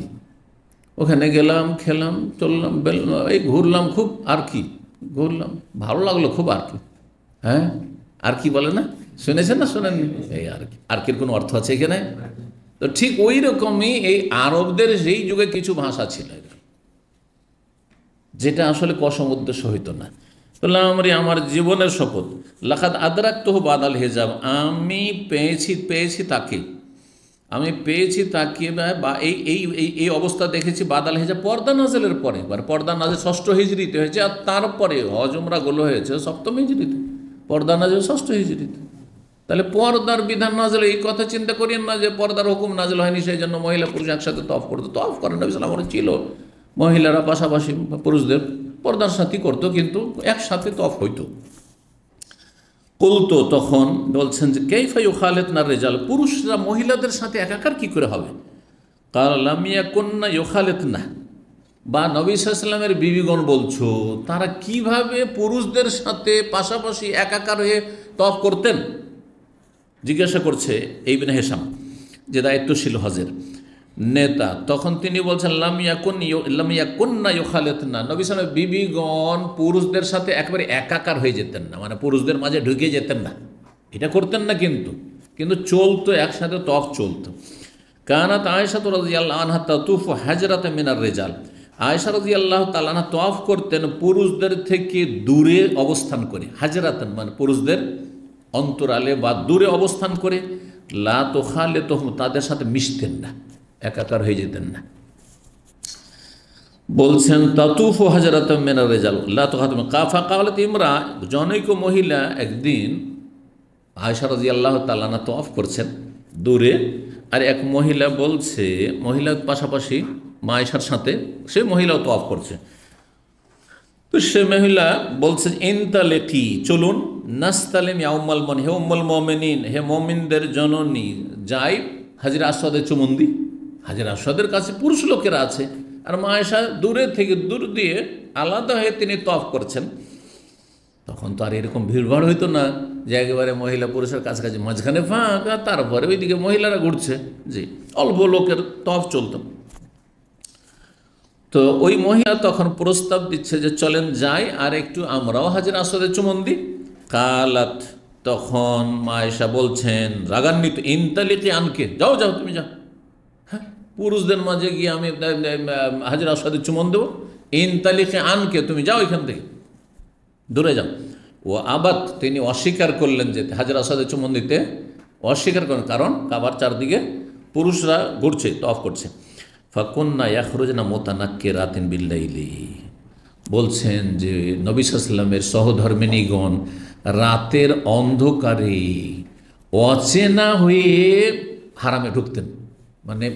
ওখানে গেলাম, খেলাম, চললাম, এই ঘুরলাম খুব, আর কি ঘুরলাম, ভালো লাগলো খুব, আর কি, আর কি বলে না, শুনেছেন না শোনেননি? এই আর কি, আর কির কোনো অর্থ আছে এখানে? তো ঠিক ওই রকমই এই আরবদের সেই যুগে কিছু ভাষা ছিল যেটা আসলে কসম উদ্দেশ্য হইতো না। বললাম আমার জীবনের শপথ, লাকাদ আদরাকতুহু বাদাল হিজাব, আমি পেয়েছি তাকে, আমি পেয়েছি তাকে, বা এই অবস্থা দেখেছি বাদাল হিজাব, পর্দা নাজেলের পরে, পর্দা নাজেল 6ষ্ঠ হিজরিতে হয়েছে, আর তারপরে হজ উমরাগুলো হয়েছে 7ম হিজরিতে, পর্দা নাজেল 6ষ্ঠ হিজরিতে। তাহলে পর্দার বিধান নাজেল, এই কথা চিন্তা করেন না যে পর্দার হুকুম নাজেল হয়নি সেই জন্য মহিলা পুরুষ একসাথে তফ করতো, তফ করেন নবী সাল্লাল্লাহু আলাইহি ওয়াসাল্লাম ছিল, মহিলারা পাশাপাশি পুরুষদের পর্দার সাথী করতো, কিন্তু একসাথে তফ হইতো। কুলতো, তখন বলছেন যে কাইফা ইউখালিতুনার রিজাল, পুরুষরা মহিলাদের সাথে একাকার কি করে হবে? কাল লাম ইয়াকুন্না ইউখালিতুনা, বা নবী সাল্লাল্লাহু আলাইহি ওয়াসাল্লামের বিবিগণ বলছো তারা কিভাবে পুরুষদের সাথে পাশাপাশি একাকার হয়ে তফ করতেন, জিজ্ঞাসা করছে ইবনে হিশাম, যে দায়িত্বশীল হজের নেতা। তখন তিনি বলছেন লাম ইয়াকুন্না ইউখালিতুনা, নবী সাল্লাল্লাহু আলাইহি ওয়াসাল্লামের বিবিগণ পুরুষদের সাথে একেবারে একাকার হয়ে যেতেন না, মানে পুরুষদের মাঝে ঢুকে যেতেন না, এটা করতেন না, কিন্তু চলতো, একসাথে তফ চলতো। কানাত আয়েশা রাদিয়াল্লাহু আনহা তাতুফু হাজরাতাম মিনার রিজাল, আয়েশা রাদিয়াল্লাহু তাআলা আনহা তওয়াফ করতেন পুরুষদের থেকে দূরে অবস্থান করে, হাজরাতান মানে পুরুষদের অন্তরালে বা দূরে অবস্থান করে, লা তুখালিতুহুম, তাদের সাথে মিশতেন না, একাকার হয়ে যেতেন না। বলছেন তাতুফু হাজরাতাম মিনার রিজাল লা তুখালিতুহুম, কাফা কাওয়ালাত ইমরা, জনৈক মহিলা একদিন, আয়েশা রাদিয়াল্লাহু তাআলা আনহা তওয়াফ করছেন দূরে, আর এক মহিলা বলছে, মহিলার পাশাপাশি মা আয়েশার সাথে সে মহিলাও তওয়াফ করছে, তো সে মহিলা বলছে ইনতালেকি, চলুন, নাস্তালিম ইয়া উম্মাল মুমিনিন, হে উম্মুল মুমিনিন, হে মুমিনদের জননী, যাই হাজরে আসওয়াদে চুমুন দি। হাজরে আসওয়াদের কাছে পুরুষ লোকেরা আছে, আর মা আয়েশা দূরে থেকে, দূর দিয়ে আলাদা হয়ে তিনি তওয়াফ করছেন। তখন তো আর এরকম ভিড়ভাড় হইতো না যে একেবারে মহিলা পুরুষের কাছাকাছি, মাঝখানে ফাঁকা, তারপরে ওইদিকে মহিলারা ঘুরছে, জি, অল্প লোকের তওয়াফ চলত। তো ওই মহিলা তখন প্রস্তাব দিচ্ছে যে চলেন যাই আর একটু আমরাও হাজের আসওয়াদে চুমন দিই। কালাত, তখন মা আয়েশা বলছেন রাগান্বিত, ইনতালিকি আনকে, যাও যাও তুমি যাও, হ্যাঁ পুরুষদের মাঝে গিয়ে আমি হাজের আসওয়াদে চুমন দেবো? ইনতালিকি আনকে, তুমি যাও এখান থেকে, দূরে যাও। ও আবাদ, তিনি অস্বীকার করলেন যেতে, হাজের আসওয়াদে চুমন দিতে অস্বীকার করেন, কারণ কাবার চারদিকে পুরুষরা ঘুরছে, তওয়াফ করছে। ফাকুন্না ইয়াখরুজনা মুতানাক্কিরাতিন বিল্লাইলি, বলছেন যে নবী সাল্লাল্লাহু আলাইহি ওয়াসাল্লামের সহধর্মিণীগণ রাতের অন্ধকারে অচেনা হয়ে হারামে ঢুকতেন, মানে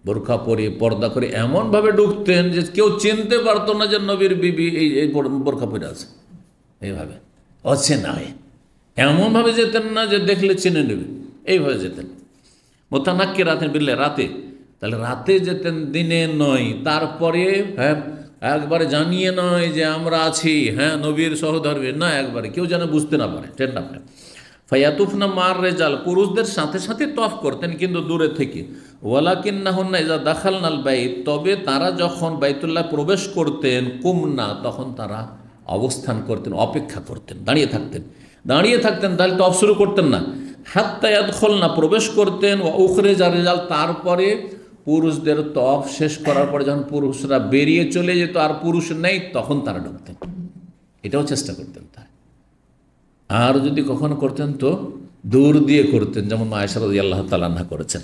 বোরখা পরে পর্দা করে এমনভাবে ঢুকতেন যে কেউ চিনতে পারতো না যে নবীর বিবি এই বোরখা পরে আছে। এইভাবে অচেনা হয়ে এমনভাবে যেতেন না যে দেখলে চিনে নেবে, এইভাবে যেতেন। মুতানাক্কিরাতিন বিল্লাইল, রাতে, তাহলে রাতে যেতেন, দিনে নয়। তারপরে হ্যাঁ একবারে জানিয়ে নয় যে আমরা আছি, হ্যাঁ নবীর সহধর্মী, না একবারে কেউ যেন বুঝতে না পারে, টের না পারে। ফায়াতুফনা মার রেজাল, পুরুষদের সাথে সাথে তফ করতেন কিন্তু দূরে থেকে। ওয়ালাকিন্নাহুন্না ইজা দাখালনাল বাইত, তবে তারা যখন বাইতুল্লাহ প্রবেশ করতেন, কুমনা, তখন তারা অবস্থান করতেন, অপেক্ষা করতেন, দাঁড়িয়ে থাকতেন, তাহলে তফ শুরু করতেন না। হাত্তা ইয়াদখুলনা, প্রবেশ করতেন, ও উখরিজা রিজাল, তারপরে পুরুষদের তফ শেষ করার পরে যখন পুরুষরা বেরিয়ে চলে যেত আর পুরুষ নেই, তখন তারা ঢুকতেন। এটাও চেষ্টা করতেন তারা। আর যদি কখনো করতেন তো দূর দিয়ে করতেন, যেমন মা আয়েশা রাদিয়াল্লাহু তাআলা আনহা করেছেন।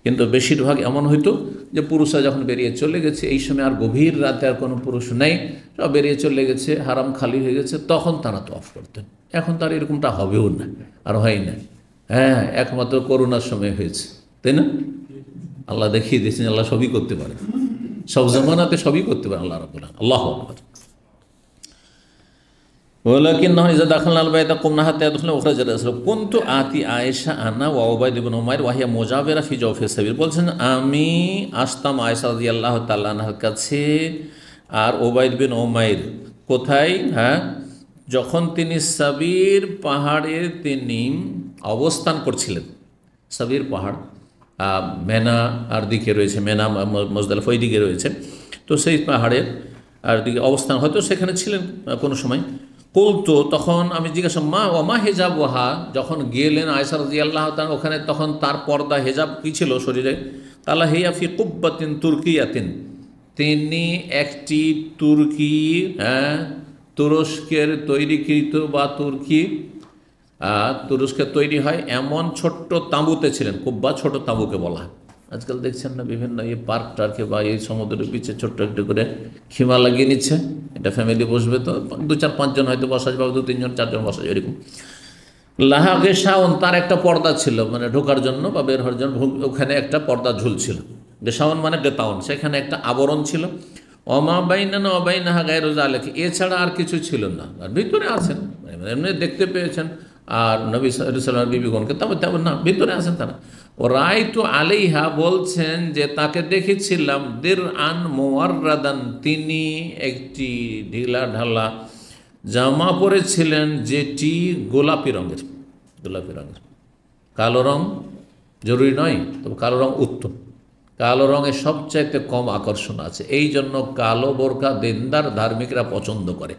কিন্তু বেশিরভাগ এমন হইতো যে পুরুষরা যখন বেরিয়ে চলে গেছে, এই সময় আর গভীর রাতে আর কোনো পুরুষ নেই, সব বেরিয়ে চলে গেছে, হারাম খালি হয়ে গেছে, তখন তারা তফ করতেন। এখন তার এরকমটা হবেও না, আর হয় না। হ্যাঁ, একমাত্র করোনার সময় হয়েছে, তাই না? আল্লাহ দেখিয়ে দিয়েছেন আল্লাহ সবই করতে পারে, সব জামানাতে সবই করতে পারে আল্লাহ রাব্বুল আলামিন। আল্লাহু আকবার। ওয়ালাকিন্নাহু ইযা দাখালনাল বাইতা কুমনা হাত্তা ইয়াদখুলনা উখরাজা রাসূল কুনতু আতি আয়েশা আনা ওয়া উবাইদ ইবনে উমাইর ওয়া হিয়া মুজাবিরা ফি জাওফি সাবিল, বলছেন আমি আসতাম আয়েশা রাদিয়াল্লাহু তাআলা আনহার কাছে, আর উবাইদ বিন উমাইর কোথায়? হ্যাঁ, যখন তিনি সাবির পাহাড়ে তিনি অবস্থান করছিলেন। সাবির পাহাড় মেনা আর দিকে রয়েছে, মেনা মুজদালিফা ওই দিকে রয়েছে, তো সেই পাহাড়ের আর দিকে অবস্থান, হয়তো সেখানে ছিলেন কোনো সময়। কুলতু, তখন আমি জিজ্ঞাসা, মা ও মা হেজাব ওহা, যখন গেলেন আয়েশা রাদিয়াল্লাহু তাআলা ওখানে, তখন তার পর্দা হেজাব কী ছিল শরীরে? তালা হিয়া ফি কুব্বাতিন তুর্কিয়াতিন, তিনি একটি তুর্কি, হ্যাঁ তুরস্কের তৈরিকৃত বা তুরস্কে তৈরি হয় এমন ছোট্ট তাঁবুতে ছিলেন। কুব্বা ছোট তাঁবুকে বলা হয়। আজকাল দেখছেন না বিভিন্ন এই পার্ক টার্কে বা এই সমুদ্রের পিছে ছোট্ট একটু করে খিমা লাগিয়ে নিচ্ছে, এটা ফ্যামিলি বসবে তো 2-4-5 জন হয়তো বসা যাবে, 2-3 জন 4 জন বসা যাবে এরকম। লাহাগে শাওন, তার একটা পর্দা ছিল, মানে ঢোকার জন্য বা বের হওয়ার জন্য ওখানে একটা পর্দা ঝুলছিল। গেশাওন মানে গেতাওন, সেখানে একটা আবরণ ছিল। অমা বাইনা অবাইনাহা গায়রু যালিকা, এছাড়া আর কিছু ছিল না। আর ভিতরে আছেন, এমনি দেখতে পেয়েছেন, আর নবী সাল্লাল্লাহু আলাইহি ওয়াসাল্লাম বিবিগণকে তেমন না, ভিতরে আছেন তারা। ও রায়তু আলাইহা, বলছেন যে তাকে দেখেছিলাম, দের আন মুওয়াররাদান, তিনি একটি ঢিলা ঢালা জামা পরেছিলেন, যেটি গোলাপি রঙের। কালো রং জরুরি নয়, তবে কালো রং উত্তম। কালো রঙের সবচাইতে কম আকর্ষণ আছে, এই জন্য কালো বোরকা দিনদার ধার্মিকরা পছন্দ করে।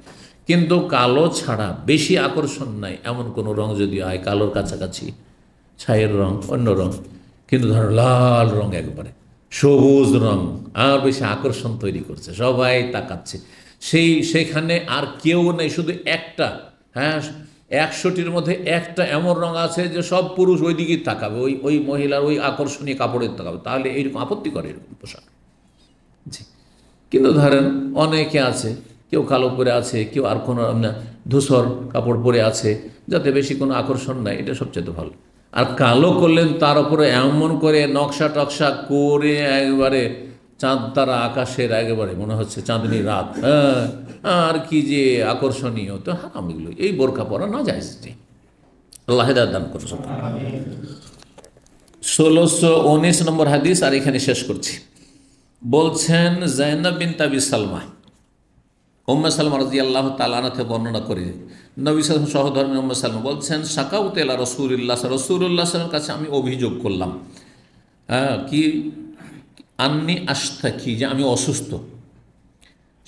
কিন্তু কালো ছাড়া বেশি আকর্ষণ নাই এমন কোনো রং যদি হয়, কালোর কাছাকাছি ছাইয়ের রং, অন্য রং, কিন্তু ধরো লাল রং, একবারে সবুজ রং, আর বেশি আকর্ষণ তৈরি করছে, সবাই তাকাচ্ছে। সেখানে আর কেউ নেই, শুধু একটা, হ্যাঁ 100টির মধ্যে একটা এমন রং আছে যে সব পুরুষ ওই দিকেই তাকাবে, ওই মহিলার ওই আকর্ষণীয় কাপড়ের তাকাবে, তাহলে এইরকম আপত্তি করে এরকম পোশাক। জি, কিন্তু ধরেন অনেকে আছে, কেউ কালো পরে আছে, কেউ আর কোনো ধূসর কাপড় পরে আছে, যাতে বেশি কোনো আকর্ষণ নাই, এটা সবচেয়ে ভালো। আর কালো করলেন তার উপরে এমন করে নকশা টকশা করে, একবারে চাঁদ তারা আকাশের, একেবারে মনে হচ্ছে চাঁদনি রাত, হ্যাঁ, আর কি যে আকর্ষণীয়, তো হারাম এগুলো, এই বোরখা পরা না যায়। আল্লাহ হেদায়েত দান করুন। 1619 নম্বর হাদিস, আর এখানে শেষ করছি। বলছেন জাইনাব বিনত আবি সালমা, উম্মে সালমা রাদিয়াল্লাহু তাআলা আনহা থেকে বর্ণনা করে, নবী সাল্লাল্লাহু আলাইহি ওয়াসাল্লাম সহধর্মী উম্মে সালমা বলছেন, সাকাউতু ইলা রাসূলিল্লাহ, রাসূলুল্লাহ সাল্লাল্লাহু কাছে আমি অভিযোগ করলাম, হ্যাঁ কি, আন্নি আশতাকি, যে আমি অসুস্থ।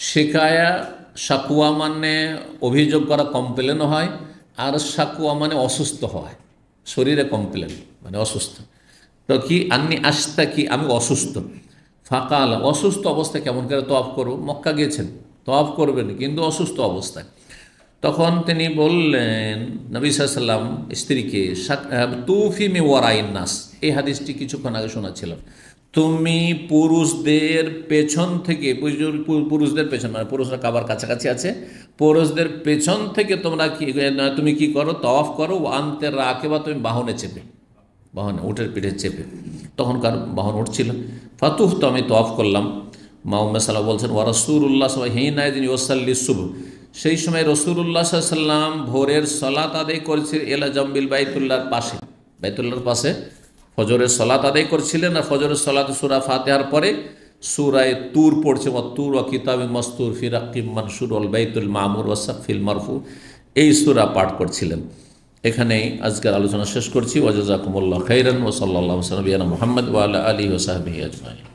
শিকায়া সাকুয়া মানে অভিযোগ করা, কমপ্লেনও হয়, আর সাকুয়া মানে অসুস্থ হয়, শরীরে কমপ্লেন মানে অসুস্থ। তো কি আন্নি আস্তা কি আমি অসুস্থ, ফাঁকাল অসুস্থ অবস্থায় কেমন করে তওয়াফ করব, মক্কা গিয়েছেন তওয়াফ করবেন কিন্তু অসুস্থ অবস্থায়। তখন তিনি বললেন নবী সাল্লাল্লাহু আলাইহি ওয়াসাল্লাম স্ত্রীকে, তুফি মি ওয়ারাইন নাস, এই হাদিসটি কিছুক্ষণ আগে শোনাচ্ছিলাম, তুমি পুরুষদের পেছন থেকে, পুরুষদের পেছন মানে পুরুষরা কাবার কাছাকাছি আছে, পুরুষদের পেছন থেকে তোমরা কি তুমি কি করো, তওয়াফ করো, আনতে রাখে বা তুমি বাহনে চেপে, বাহনে উটের পিঠে চেপে, তখনকার বাহন উঠছিল। ফাতুহ তো আমি তওয়াফ করলাম। মা উম্মে সালামা বলছেন ওয়া রাসূলুল্লাহ হিনাইদিন ইউসাল্লি সুবহ, সেই সময় রাসূলুল্লাহ সাল্লাল্লাহু আলাইহি ওয়াসাল্লাম ভোরের সালাত আদায় করেছিলেন এলা জামবিল বাইতুল্লাহর পাশে, বাইতুল্লাহর পাশে ফজরের সালাত আদায় করছিলেন। আর ফজরের সালাতে সূরা ফাতিহার পরে সূরায়ে তুর পড়ছে, ওয়া তুর ওয়া কিতাবিম মাসতুর ফি রাক্কিম মানশুর ওয়াল বাইতুল মামুর ওয়া সাকফিল মারফু, এই সূরা পাঠ করছিলেন। এখানেই আজকের আলোচনা শেষ করছি। ওয়া জাযাকুমুল্লাহু খাইরান ওয়া সাল্লাল্লাহু আলা নবিয়িনা মুহাম্মদ ওয়া আলা আলিহি ওয়া সাহবিহি আজমাইন।